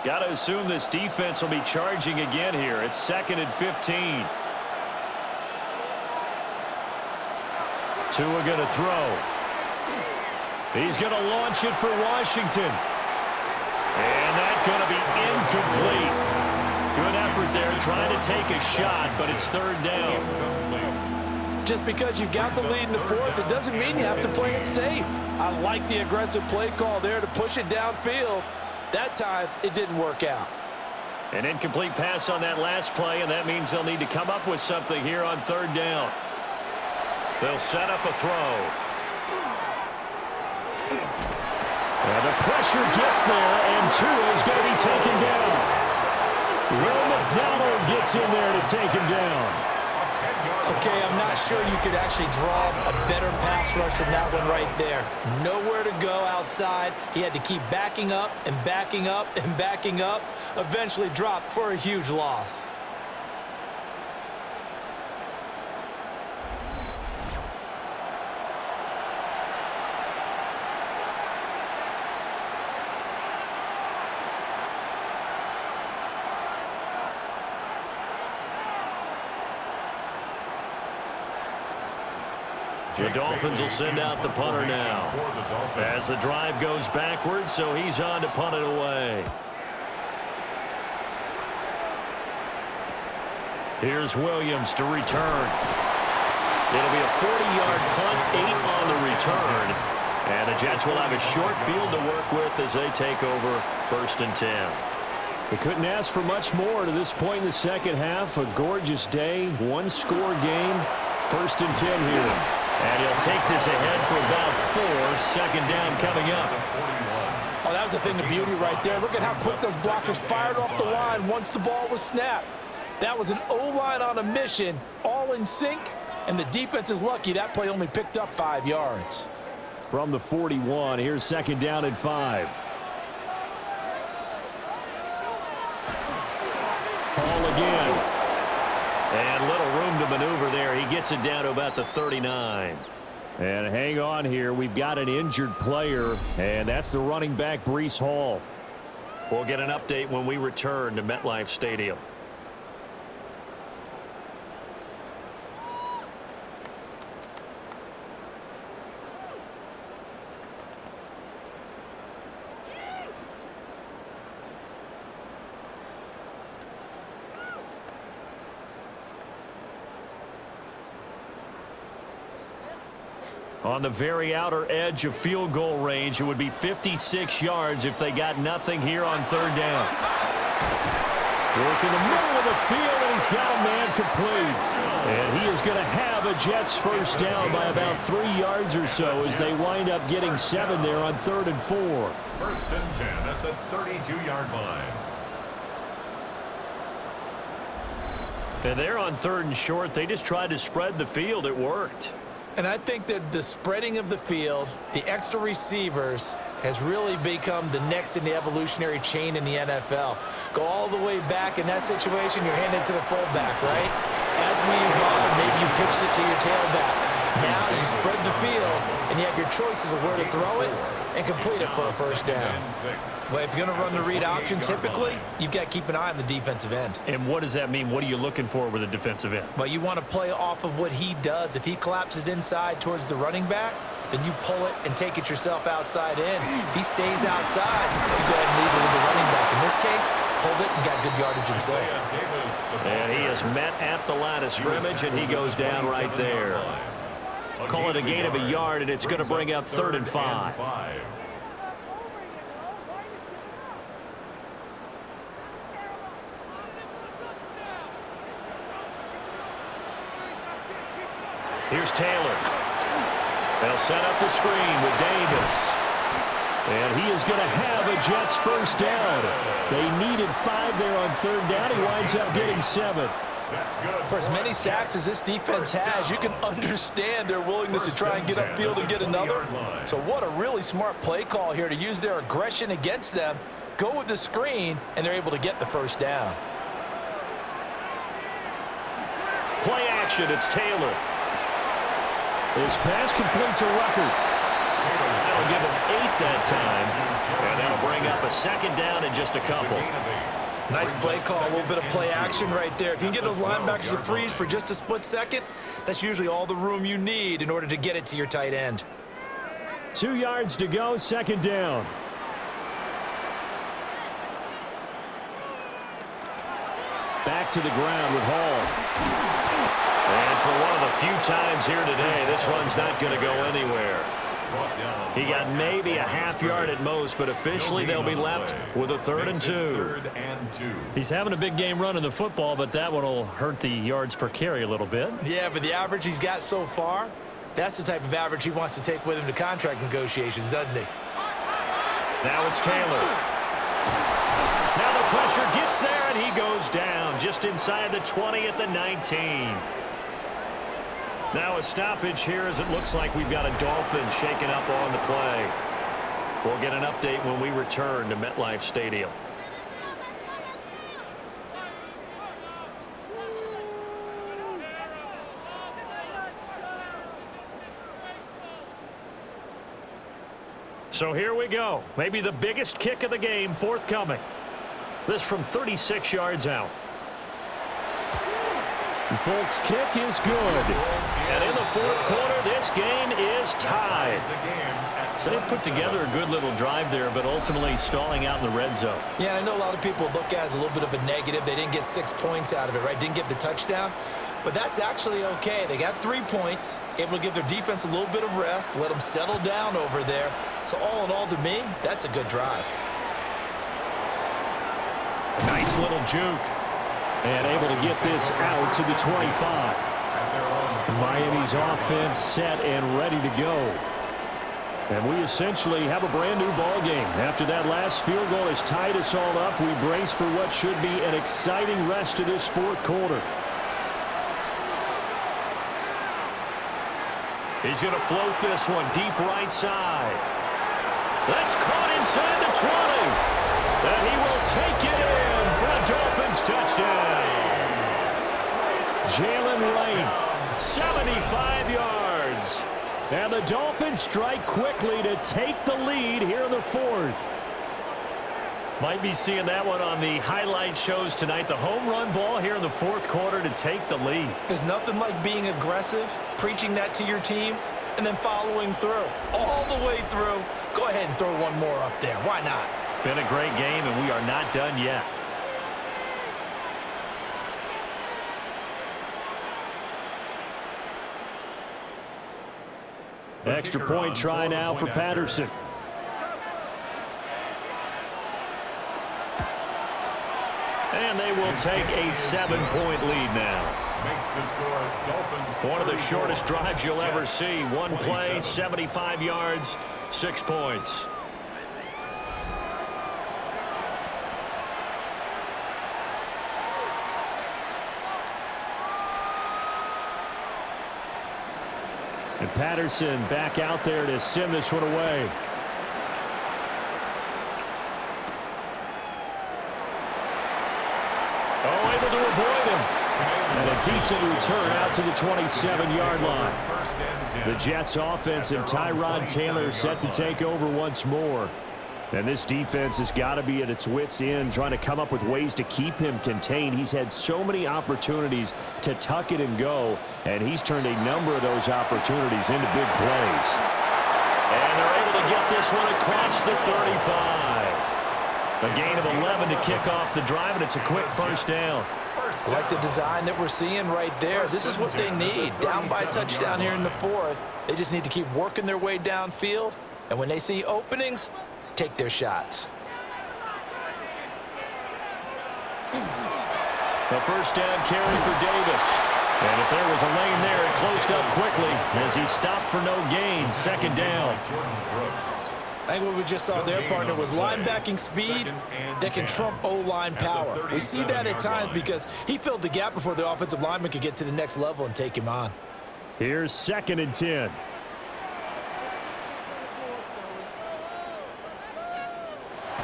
Got to assume this defense will be charging again here. It's 2nd and 15. Tua going to throw. He's going to launch it for Washington. And that's going to be incomplete. Good effort there trying to take a shot, but it's 3rd down. Just because you got the lead in the fourth, it doesn't mean you have to play it safe. I like the aggressive play call there to push it downfield. That time, it didn't work out. An incomplete pass on that last play, and that means they'll need to come up with something here on 3rd down. They'll set up a throw. And the pressure gets there, and Tua is going to be taken down. Will McDonald gets in there to take him down. A Okay, I'm not sure you could actually draw a better pass rush than that one right there. Nowhere to go outside. He had to keep backing up and backing up and backing up. Eventually dropped for a huge loss. The Dolphins will send out the punter now as the drive goes backwards, so he's on to punt it away. Here's Williams to return. It'll be a 40-yard punt, 8 on the return. And the Jets will have a short field to work with as they take over 1st and 10. They couldn't ask for much more to this point in the second half. A gorgeous day, one-score game, 1st and 10 here. And he'll take this ahead for about 4. 2nd down coming up. Oh, that was a thing of beauty right there. Look at how quick those blockers fired off the line once the ball was snapped. That was an O-line on a mission, all in sync, and the defense is lucky that play only picked up 5 yards. From the 41, here's 2nd down and 5. Ball again. And little room to maneuver there. He gets it down to about the 39. And hang on here. We've got an injured player, and that's the running back, Breece Hall. We'll get an update when we return to MetLife Stadium. On the very outer edge of field goal range, it would be 56 yards if they got nothing here on 3rd down. Work in the middle of the field, and he's got a man complete. And he is going to have a Jets 1st down by about 3 yards or so as they wind up getting 7 there on 3rd and 4. 1st and 10 at the 32-yard line. And they're on 3rd and short. They just tried to spread the field. It worked. And I think that the spreading of the field, the extra receivers, has really become the next in the evolutionary chain in the NFL. Go all the way back in that situation, you're handed to the fullback, right? As we evolve, maybe you pitched it to your tailback. Now you spread the field, and you have your choices of where to throw it and complete it for a 1st down. Well, if you're going to run the read option, typically, you've got to keep an eye on the defensive end. And what does that mean? What are you looking for with a defensive end? Well, you want to play off of what he does. If he collapses inside towards the running back, then you pull it and take it yourself outside in. If he stays outside, you go ahead and leave it with the running back. In this case, pulled it and got good yardage himself. And he is met at the line of scrimmage, and he goes down right there. Call it a gain of a yard, and it's going to bring up 3rd and 5. Here's Taylor. They'll set up the screen with Davis. And he is going to have a Jets 1st down. They needed 5 there on 3rd down. He winds up getting 7. For as many sacks as this defense has, you can understand their willingness to try and get upfield and get another. So what a really smart play call here to use their aggression against them, go with the screen, and they're able to get the 1st down. Play action, it's Taylor. His pass complete to Rucker. That'll give him 8 that time, and that'll bring up a 2nd down in just a couple. Nice play call, a little bit of play action right there. If you can get those linebackers to freeze for just a split second, that's usually all the room you need in order to get it to your tight end. 2 yards to go, 2nd down. Back to the ground with Hall. And for one of the few times here today, this run's not going to go anywhere. He got maybe a half yard at most, but officially they'll be left with a 3rd and 2. He's having a big game running the football, but that one will hurt the yards per carry a little bit. Yeah, but the average he's got so far, that's the type of average he wants to take with him to contract negotiations, doesn't he? Now it's Taylor. Now the pressure gets there, and he goes down just inside the 20 at the 19. Now a stoppage here as it looks like we've got a Dolphins shaken up on the play. We'll get an update when we return to MetLife Stadium. So here we go. Maybe the biggest kick of the game forthcoming. This from 36 yards out. Folks, kick is good. And in the fourth quarter, this game is tied. So they put together a good little drive there, but ultimately stalling out in the red zone. Yeah, I know a lot of people look at it as a little bit of a negative. They didn't get 6 points out of it, right? Didn't get the touchdown. But that's actually okay. They got 3 points, able to give their defense a little bit of rest, let them settle down over there. So all in all, to me, that's a good drive. Nice little juke. And able to get this out to the 25. Miami's offense set and ready to go. And we essentially have a brand new ball game. After that last field goal has tied us all up, we brace for what should be an exciting rest of this fourth quarter. He's going to float this one deep right side. That's caught inside the 20. And he will take it in for a Dolphins touchdown. Jalen Wright, 75 yards. and the Dolphins strike quickly to take the lead here in the fourth. Might be seeing that one on the highlight shows tonight. The home run ball here in the fourth quarter to take the lead. There's nothing like being aggressive, preaching that to your team, and then following through. All the way through. Go ahead and throw one more up there. Why not? Been a great game, and we are not done yet. Extra point try now for Patterson. And they will take a 7-point lead now. Makes the score Dolphins. One of the shortest drives you'll ever see. One play, 75 yards, 6 points. And Patterson back out there to send this one away. Oh, able to avoid him. And a decent return out to the 27-yard line. The Jets offense and Tyrod Taylor set to take over once more. And this defense has got to be at its wits' end, trying to come up with ways to keep him contained. He's had so many opportunities to tuck it and go, and he's turned a number of those opportunities into big plays. And they're able to get this one across the 35. A gain of 11 to kick off the drive, and it's a quick first down. I like the design that we're seeing right there. This is what they need. Down by a touchdown here in the fourth. They just need to keep working their way downfield, and when they see openings, take their shots. The first down carry for Davis. And if there was a lane there, it closed up quickly as he stopped for no gain. Second down. I think what we just saw there, partner, was linebacking speed that can trump O-line power. We see that at times because he filled the gap before the offensive lineman could get to the next level and take him on. Here's 2nd and 10.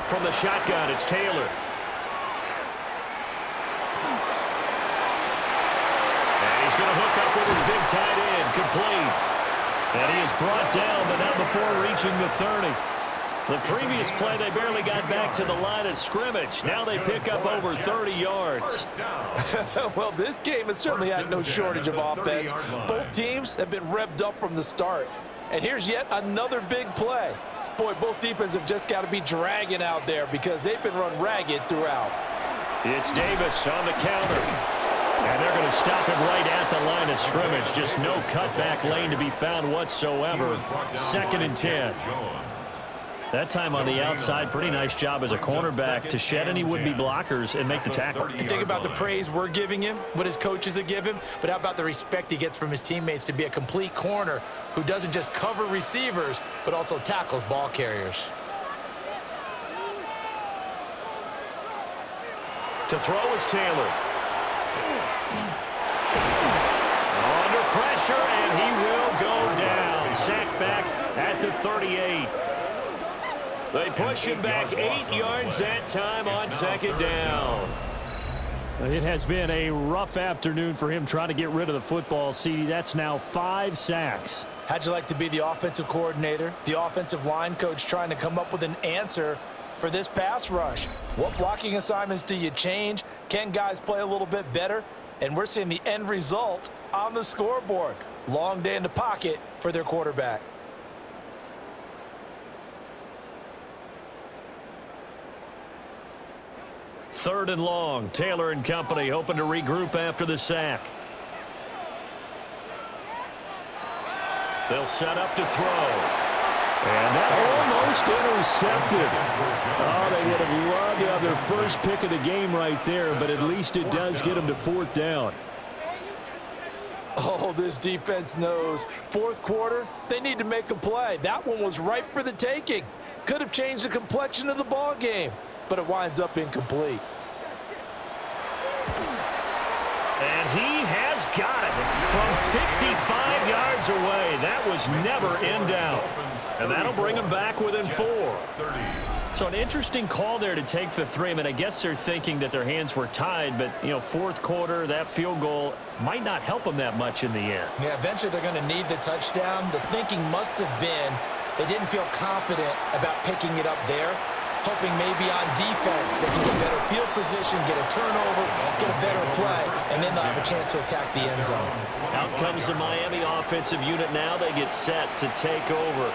From the shotgun, it's Taylor. And he's going to hook up with his big tight end, complete. And he is brought down, but not before reaching the 30. The previous play, they barely got back to the line of scrimmage. Now they pick up over 30 yards. Well, this game has certainly had no shortage of offense. Both teams have been revved up from the start. And here's yet another big play. Boy, both defenses have just got to be dragging out there because they've been run ragged throughout. It's Davis on the counter. And they're going to stop him right at the line of scrimmage. Just no cutback lane to be found whatsoever. 2nd and 10. That time on the outside, pretty nice job as a cornerback to shed any would-be blockers and make the tackle. Think about the praise we're giving him, what his coaches are giving, but how about the respect he gets from his teammates to be a complete corner who doesn't just cover receivers, but also tackles ball carriers. To throw is Taylor. Under pressure. pressure, and he will go down. Sacked back at the 38. They push him back 8 yards that time on 2nd down. It has been a rough afternoon for him trying to get rid of the football. See, that's now 5 sacks. How'd you like to be the offensive coordinator, the offensive line coach trying to come up with an answer for this pass rush? What blocking assignments do you change? Can guys play a little bit better? And we're seeing the end result on the scoreboard. Long day in the pocket for their quarterback. Third and long. Taylor and company hoping to regroup after the sack. They'll set up to throw. And that almost intercepted. Oh, they would have loved to have their first pick of the game right there, but at least it does get them to 4th down. Oh, this defense knows. 4th quarter, they need to make a play. That one was ripe for the taking. Could have changed the complexion of the ball game, but it winds up incomplete. And he has got it from 55 yards away. That was never in doubt. And that'll bring him back within 4. So an interesting call there to take the 3. I mean, I guess they're thinking that their hands were tied, but, you know, 4th quarter, that field goal might not help them that much in the end. Yeah, eventually they're going to need the touchdown. The thinking must have been they didn't feel confident about picking it up there, hoping maybe on defense they can get better field position, get a turnover, get a better play, and then they'll have a chance to attack the end zone. Out comes the Miami offensive unit now. They get set to take over.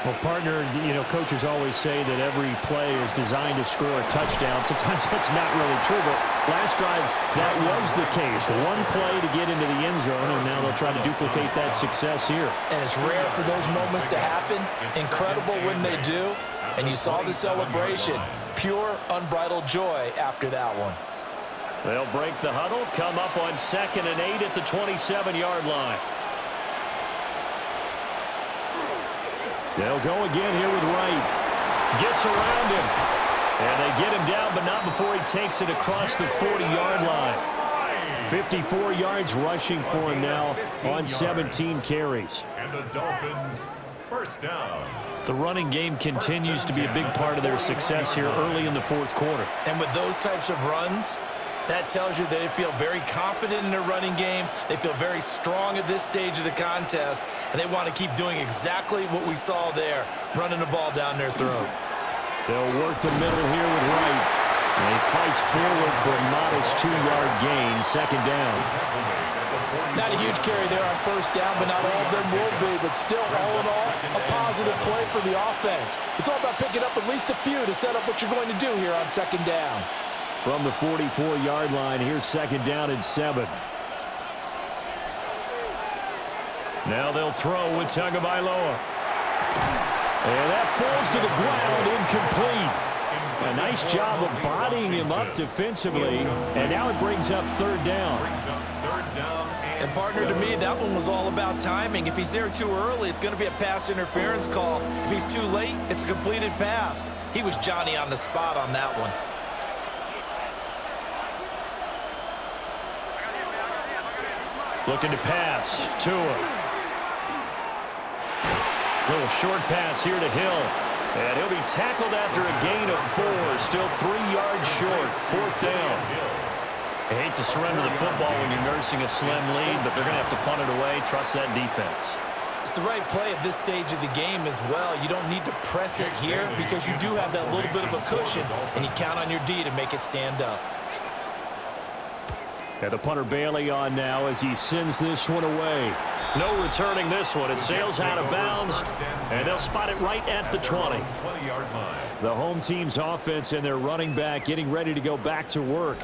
Well, partner, you know, coaches always say that every play is designed to score a touchdown. Sometimes that's not really true, but last drive, that was the case. One play to get into the end zone, and now they'll try to duplicate that success here. And it's rare for those moments to happen. Incredible when they do. And you saw the celebration. Pure, unbridled joy after that one. They'll break the huddle, come up on 2nd and 8 at the 27-yard line. They'll go again here with Wright. Gets around him. And they get him down, but not before he takes it across the 40-yard line. 54 yards rushing for him now on 17 carries. And the Dolphins, 1st down. The running game continues to be a big part of their success here early in the 4th quarter. And with those types of runs, that tells you that they feel very confident in their running game. They feel very strong at this stage of the contest, and they want to keep doing exactly what we saw there, running the ball down their throat. They'll work the middle here with Wright. And he fights forward for a modest 2-yard gain, 2nd down. Not a huge carry there on 1st down, but not all of them will be. But still, all in all, a positive play for the offense. It's all about picking up at least a few to set up what you're going to do here on 2nd down. From the 44-yard line, here's 2nd down and 7. Now they'll throw with Tagovailoa. And that falls to the ground, incomplete. A nice job of bodying him up defensively, and now it brings up 3rd down. And partner, to me, that one was all about timing. If he's there too early, it's going to be a pass interference call. If he's too late, it's a completed pass. He was Johnny on the spot on that one. Looking to pass. Tua. Little short pass here to Hill. And he'll be tackled after a gain of 4. Still 3 yards short. 4th down. I hate to surrender the football when you're nursing a slim lead, but they're going to have to punt it away. Trust that defense. It's the right play at this stage of the game as well. You don't need to press it here because you do have that little bit of a cushion, and you count on your D to make it stand up. And the punter Bailey on now as he sends this one away. No returning this one. It sails out of bounds, and they'll spot it right at the 20. The home team's offense and their running back getting ready to go back to work.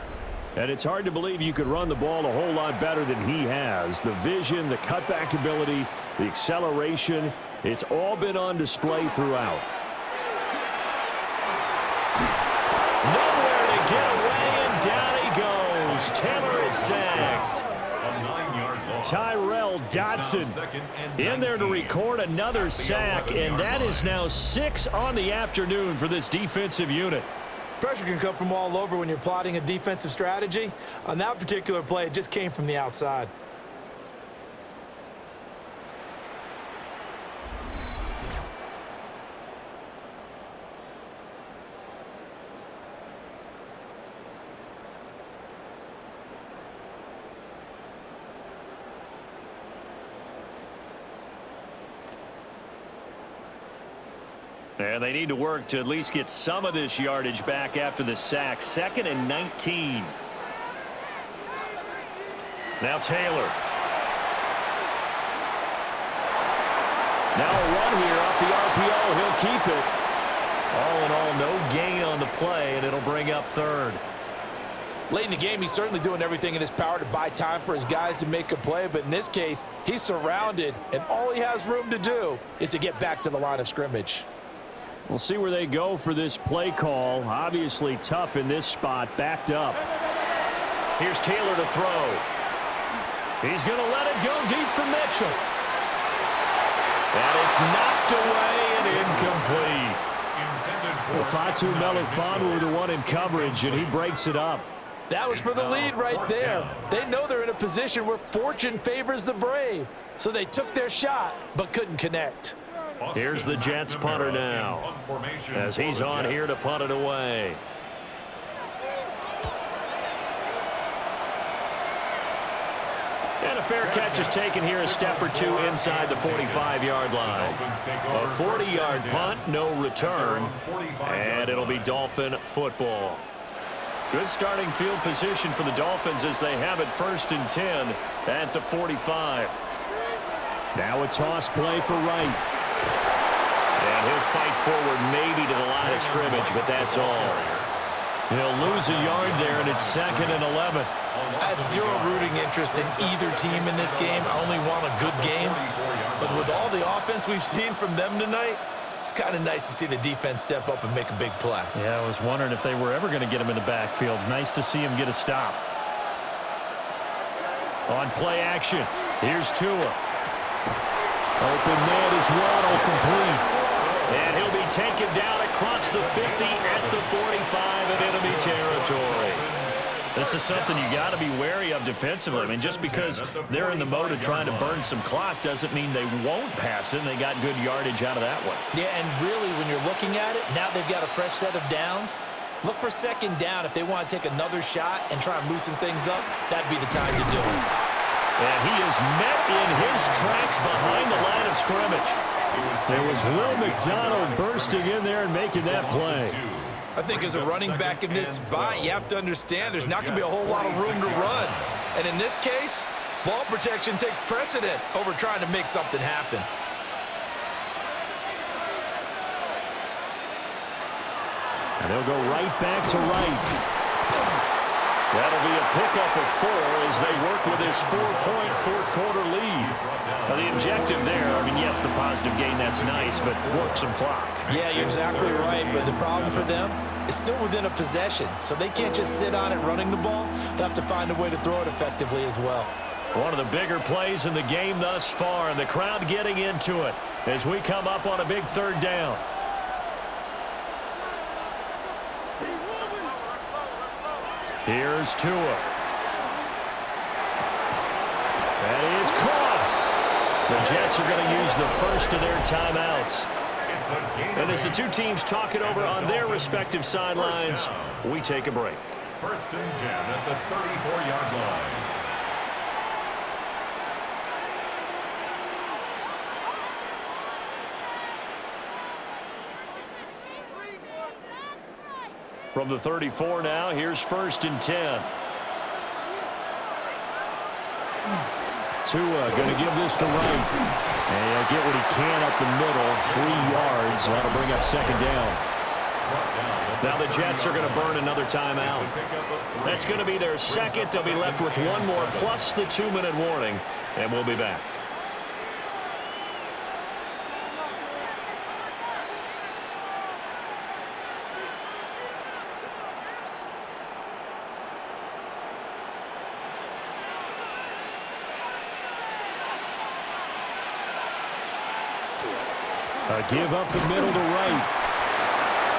And it's hard to believe you could run the ball a whole lot better than he has. The vision, the cutback ability, the acceleration, it's all been on display throughout. Nowhere to get away, and down he goes. Taylor is sacked. Tyrell Dodson in there to record another sack, and that is now 6 on the afternoon for this defensive unit. Pressure can come from all over when you're plotting a defensive strategy. On that particular play, it just came from the outside. And they need to work to at least get some of this yardage back after the sack. 2nd and 19. Now Taylor. Now a run here off the RPO. He'll keep it. All in all, no gain on the play, and it'll bring up 3rd. Late in the game, he's certainly doing everything in his power to buy time for his guys to make a play, but in this case, he's surrounded, and all he has room to do is to get back to the line of scrimmage. We'll see where they go for this play call. Obviously tough in this spot, backed up. Here's Taylor to throw. He's going to let it go deep for Mitchell. And it's knocked away and incomplete. Well, Fatu Melifonwu with the one in coverage, and he breaks it up. That was for the lead right there. They know they're in a position where fortune favors the brave. So they took their shot, but couldn't connect. Here's the Jets punter now, as he's on here to punt it away. And a fair catch is taken here, a step or two inside the 45-yard line. A 40-yard punt, no return, and it'll be Dolphin football. Good starting field position for the Dolphins as they have it 1st and 10 at the 45. Now a toss play for Wright. And he'll fight forward maybe to the line of scrimmage, but that's all. He'll lose a yard there, and it's 2nd and 11. I have zero rooting interest in either team in this game. I only want a good game. But with all the offense we've seen from them tonight, it's kind of nice to see the defense step up and make a big play. Yeah, I was wondering if they were ever going to get him in the backfield. Nice to see him get a stop. On play action, here's Tua. Open man is Waddle, complete. And he'll be taken down across the 50 at the 45 in enemy territory. This is something you got to be wary of defensively. I mean, just because they're in the mode of trying to burn some clock doesn't mean they won't pass it, and they got good yardage out of that one. Yeah, and really, when you're looking at it, now they've got a fresh set of downs. Look for 2nd down if they want to take another shot and try and loosen things up. That'd be the time to do it. And he is met in his tracks behind the line of scrimmage. There was Will McDonald bursting in there and making that play. I think as a running back in this spot, you have to understand there's not going to be a whole lot of room to run. And in this case, ball protection takes precedent over trying to make something happen. And they'll go right back to Wright. That'll be a pickup of 4 as they work with his 4-point fourth-quarter lead. Now, the objective there, I mean, yes, the positive gain, that's nice, but work some clock. Yeah, you're exactly right, but the problem for them is still within a possession, so they can't just sit on it running the ball. They'll have to find a way to throw it effectively as well. One of the bigger plays in the game thus far, and the crowd getting into it as we come up on a big 3rd down. Here's Tua. That is caught. The Jets are going to use the first of their timeouts. And as the two teams talk it over on their respective sidelines, we take a break. 1st and 10 at the 34-yard line. From the 34 now, here's 1st and 10. Tua going to give this to Wright. And he'll get what he can up the middle, 3 yards. That'll bring up 2nd down. Now the Jets are going to burn another timeout. That's going to be their 2nd. They'll be left with 1 more plus the 2-minute warning, and we'll be back. A give up the middle to Wright.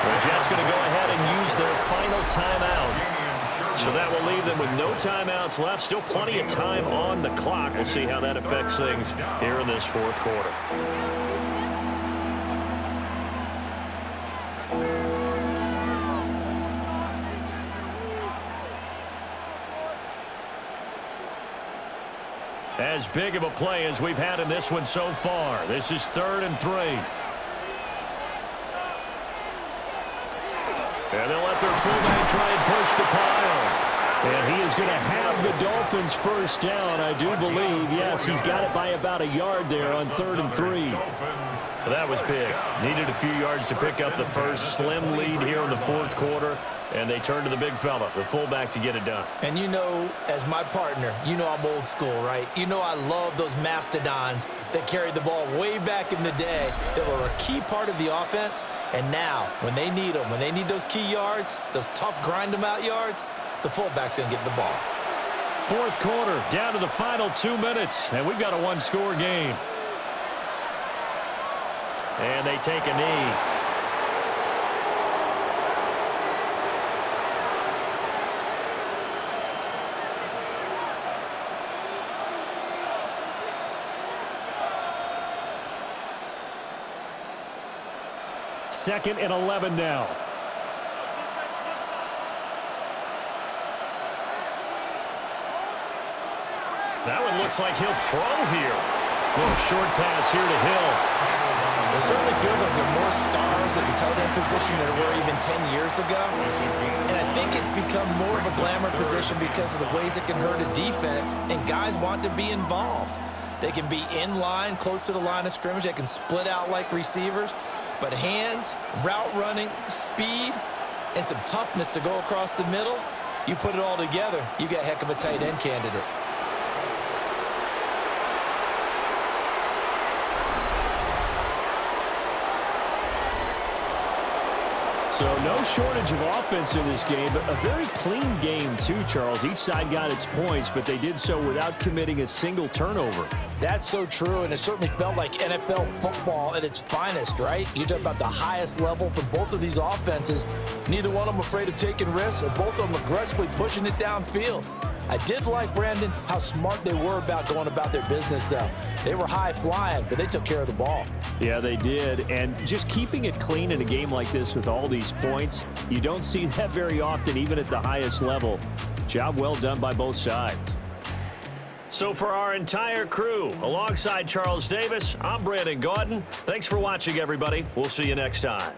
The Jets going to go ahead and use their final timeout. So that will leave them with no timeouts left. Still plenty of time on the clock. We'll see how that affects things here in this 4th quarter. As big of a play as we've had in this one so far. This is 3rd and 3. And they'll let their fullback try and push the pile. And he is going to have the Dolphins first down, I do believe. Yes, he's got it by about a yard there on 3rd and 3. Well, that was big. Needed a few yards to pick up the first. Slim lead here in the 4th quarter. And they turn to the big fella, the fullback, to get it done. And you know, as my partner, you know I'm old school, right? You know I love those mastodons that carried the ball way back in the day that were a key part of the offense. And now, when they need them, when they need those key yards, those tough grind-them-out yards, the fullback's going to get the ball. 4th quarter, down to the final 2 minutes, and we've got a one-score game. And they take a knee. Second and 11 now. That one looks like he'll throw here. Little short pass here to Hill. It certainly feels like there are more stars at the tight end position than there were even 10 years ago. And I think it's become more of a glamour position because of the ways it can hurt a defense, and guys want to be involved. They can be in line, close to the line of scrimmage. They can split out like receivers. But hands, route running, speed, and some toughness to go across the middle, you put it all together, you got a heck of a tight end candidate. So no shortage of offense in this game, but a very clean game too, Charles. Each side got its points, but they did so without committing a single turnover. That's so true, and it certainly felt like NFL football at its finest, right? You talk about the highest level for both of these offenses. Neither one of them afraid of taking risks, and both of them aggressively pushing it downfield. I did like, Brandon, how smart they were about going about their business, though. They were high-flying, but they took care of the ball. Yeah, they did, and just keeping it clean in a game like this with all these points, you don't see that very often, even at the highest level. Job well done by both sides. So for our entire crew, alongside Charles Davis, I'm Brandon Gaudin. Thanks for watching, everybody. We'll see you next time.